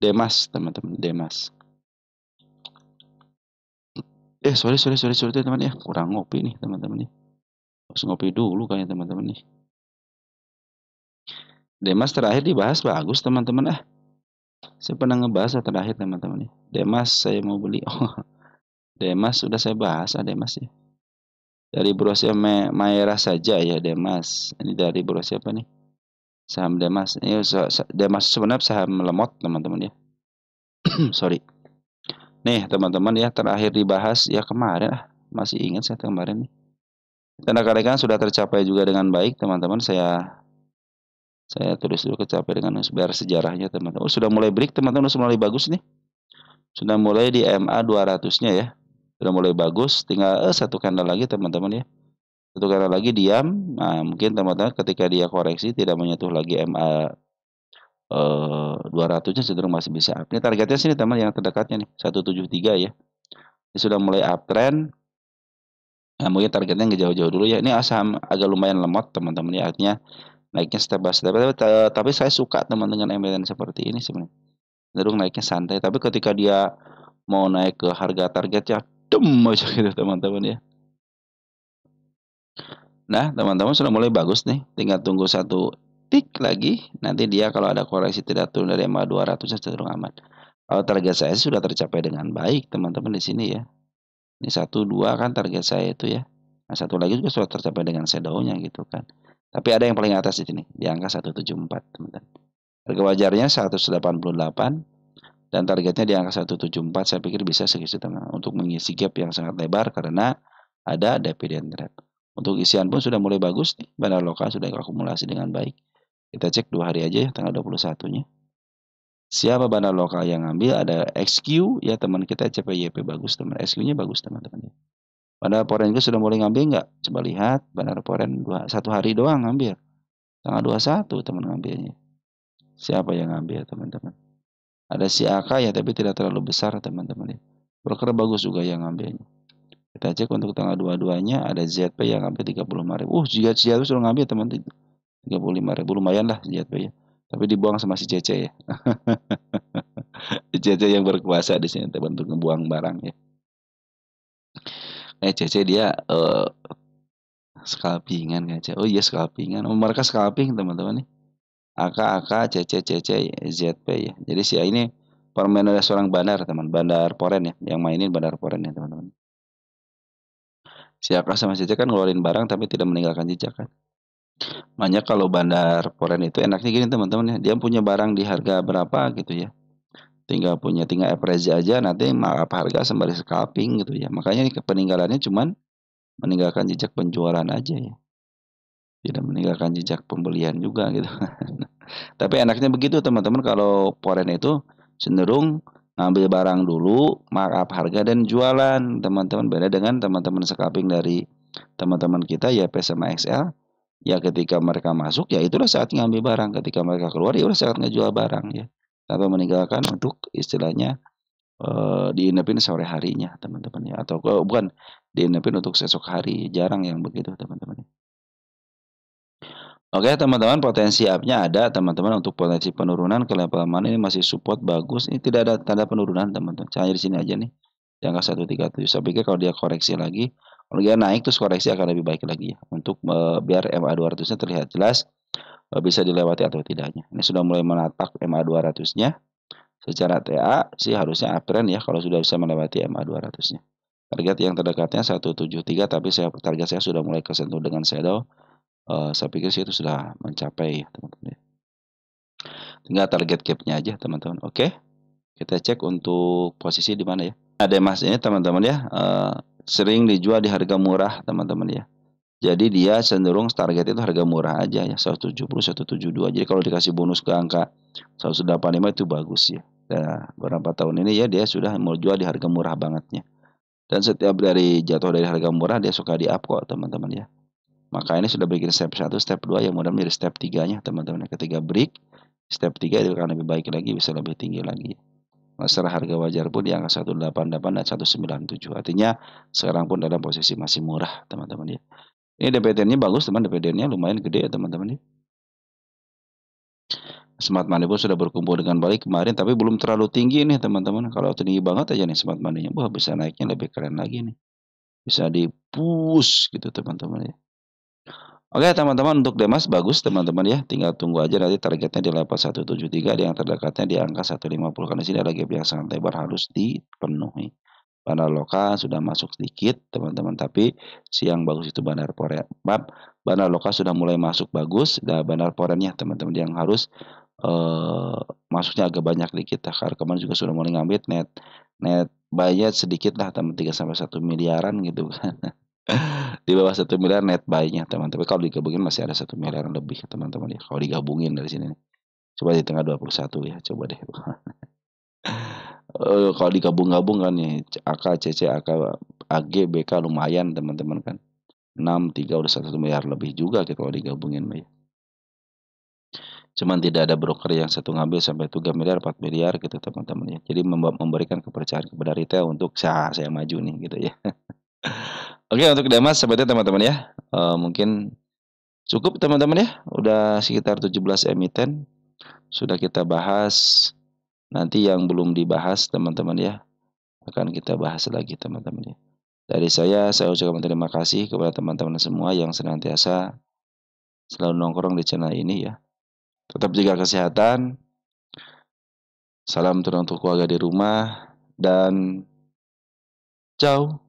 Demas teman-teman, Demas. Sorry teman ya, kurang ngopi nih teman-teman nih. Harus ngopi dulu kayaknya teman-teman nih. Demas terakhir dibahas bagus teman-teman ah. Saya pernah ngebahas terakhir teman-teman nih. Demas saya mau beli. Oh, Demas sudah saya bahas Demas ya. Dari bro siapa Maera saja ya Demas. Ini dari bro siapa nih? Saham Demas. Ini Demas sebenarnya saham lemot teman-teman ya. Sorry. Nih teman-teman ya terakhir dibahas ya kemarin ah. Masih ingat saya kemarin nih. Tanda kenaikan sudah tercapai juga dengan baik teman-teman. Saya tulis dulu kecapai dengan biar sejarahnya teman-teman. Oh, sudah mulai break teman-teman, sudah mulai bagus nih. Sudah mulai di MA 200-nya ya. Sudah mulai bagus, tinggal satu candle lagi teman-teman ya. Satu candle lagi diam. Nah, mungkin teman-teman ketika dia koreksi tidak menyentuh lagi MA 200-nya cenderung masih bisa up. Ini targetnya sini teman yang terdekatnya nih, 173 ya. Ini sudah mulai uptrend. Nah, mungkin targetnya nggak jauh-jauh dulu ya. Ini saham agak lumayan lemot teman-teman ya. Artinya naiknya step by step. Tapi saya suka teman dengan emiten seperti ini sebenarnya. Cenderung naiknya santai. Tapi ketika dia mau naik ke harga targetnya, aja gitu teman-teman ya. Nah, teman-teman sudah mulai bagus nih. Tinggal tunggu satu tik lagi. Nanti dia kalau ada koreksi tidak turun dari MA 200 cenderung aman. Kalau target saya sudah tercapai dengan baik teman-teman di sini ya. Ini 1, 2 kan target saya itu ya. Nah, satu lagi juga sudah tercapai dengan shadow-nya gitu kan. Tapi ada yang paling atas di sini, di angka 174 teman-teman. Harga wajarnya 188 dan targetnya di angka 174. Saya pikir bisa segitu teman untuk mengisi gap yang sangat lebar karena ada dividend trap. Untuk isian pun sudah mulai bagus nih. Bandar lokal sudah akumulasi dengan baik. Kita cek 2 hari aja ya, tanggal 21-nya. Siapa bandar lokal yang ngambil? Ada XQ ya teman kita CPYP bagus teman. XQ-nya bagus teman-teman ya. Bandar foreign juga sudah mulai ngambil nggak? Coba lihat bandar foreign 1 hari doang ngambil. Tanggal 21 teman ngambilnya. Siapa yang ngambil teman-teman? Ada si AK ya tapi tidak terlalu besar teman-teman ya. Broker bagus juga yang ngambilnya. Kita cek untuk tanggal 22-nya ada ZP yang ngambil 35.000. ZP sudah ngambil teman 35.000 lumayan lah ZP ya. Tapi dibuang sama si CC ya. Si CC yang berkuasa di sini teman untuk ngebuang barang ya. CC dia scalpingan aja. Oh iya scalpingan. Oh, mereka scalping teman-teman nih. AK, CC, ZP ya. Jadi si A ini permain ada seorang bandar teman, bandar Poren ya, yang mainin bandar Poren ya teman-teman. Si AK sama CC kan ngeluarin barang tapi tidak meninggalkan jejak kan. Makanya kalau bandar Poren itu enaknya gini teman-teman ya, dia punya barang di harga berapa gitu ya. Tinggal average aja nanti maaf harga sembari scalping gitu ya. Makanya ini peninggalannya cuman meninggalkan jejak penjualan aja ya. Tidak meninggalkan jejak pembelian juga gitu. Tapi enaknya begitu teman-teman kalau Foreign itu cenderung ngambil barang dulu, markup harga dan jualan teman-teman. Beda dengan teman-teman scalping dari teman-teman kita ya P sama XL. Ya ketika mereka masuk ya itulah saat ngambil barang. Ketika mereka keluar ya udah saat ngejual barang ya. Tanpa meninggalkan untuk istilahnya diinepin sore harinya teman-teman ya. Atau bukan diinepin untuk esok hari. Jarang yang begitu teman-teman. Oke teman-teman, potensi up-nya ada teman-teman. Untuk potensi penurunan ke level mana ini masih support bagus. Ini tidak ada tanda penurunan teman-teman. Hanya di sini aja nih. Di angka 137. Saya pikir kalau dia koreksi lagi, kalau dia naik terus koreksi akan lebih baik lagi ya. Untuk biar MA 200-nya terlihat jelas bisa dilewati atau tidaknya. Ini sudah mulai menapak MA 200-nya. Secara TA sih harusnya uptrend ya kalau sudah bisa melewati MA 200-nya. Target yang terdekatnya 173 tapi target saya sudah mulai kesentuh dengan shadow. Saya pikir sih itu sudah mencapai ya teman-teman ya. Tinggal target gap-nya aja teman-teman. Oke, kita cek untuk posisi di mana ya. Ada emas ini teman-teman ya, sering dijual di harga murah teman-teman ya. Jadi dia cenderung target itu harga murah aja ya, 170, 172. Jadi kalau dikasih bonus ke angka 185 itu bagus ya. Nah, beberapa tahun ini ya dia sudah mau jual di harga murah bangetnya. Dan setiap dari jatuh dari harga murah dia suka di up kok teman-teman ya. Maka ini sudah bikin step 1, step 2 yang mudah menjadi step 3-nya teman-teman. Ketika break, step 3 itu akan lebih baik lagi, bisa lebih tinggi lagi. Masalah harga wajar pun di angka 188 dan 197. Artinya sekarang pun dalam posisi masih murah teman-teman ya. Ini DPT-nya bagus teman, DPT-nya lumayan gede ya teman-teman ya. Smart Money pun sudah berkumpul dengan baik kemarin, tapi belum terlalu tinggi nih teman-teman. Kalau tinggi banget aja nih Smart Money-nya, wah bisa naiknya lebih keren lagi nih. Bisa di-push gitu teman-teman ya. Oke teman-teman, untuk Demas bagus teman-teman ya. Tinggal tunggu aja nanti targetnya di level 173, ada yang terdekatnya di angka 150. Karena sini ada gap yang sangat lebar harus dipenuhi. Bandar Loka sudah masuk sedikit teman-teman, tapi siang bagus itu Bandar Poren. Bandar Loka sudah mulai masuk bagus, dan Bandar Porennya teman-teman yang harus masuknya agak banyak dikit. Karena kemarin juga sudah mulai ngambil net buy-nya sedikit lah teman, 3 sampai 1 miliaran gitu kan. Di bawah 1 miliar net buy-nya teman-teman. Kalau digabungin masih ada 1 miliaran lebih teman-teman ya. Kalau digabungin dari sini nih. Coba di tengah 21 ya, coba deh. Kalau digabung-gabung kan nih AK, CC, AK, AG, BK lumayan teman-teman kan. 6, 3 udah 1 miliar lebih juga gitu kalau digabungin ya. Cuman tidak ada broker yang satu ngambil sampai 3 miliar, 4 miliar gitu teman-teman ya. Jadi memberikan kepercayaan kepada retail untuk saya maju nih gitu ya. Oke untuk Damas seperti itu teman-teman ya. Mungkin cukup teman-teman ya. Udah sekitar 17 emiten sudah kita bahas. Nanti yang belum dibahas teman-teman ya akan kita bahas lagi teman-teman ya. Dari saya ucapkan terima kasih kepada teman-teman semua yang senantiasa selalu nongkrong di channel ini ya. Tetap jaga kesehatan. Salam untuk keluarga di rumah dan ciao.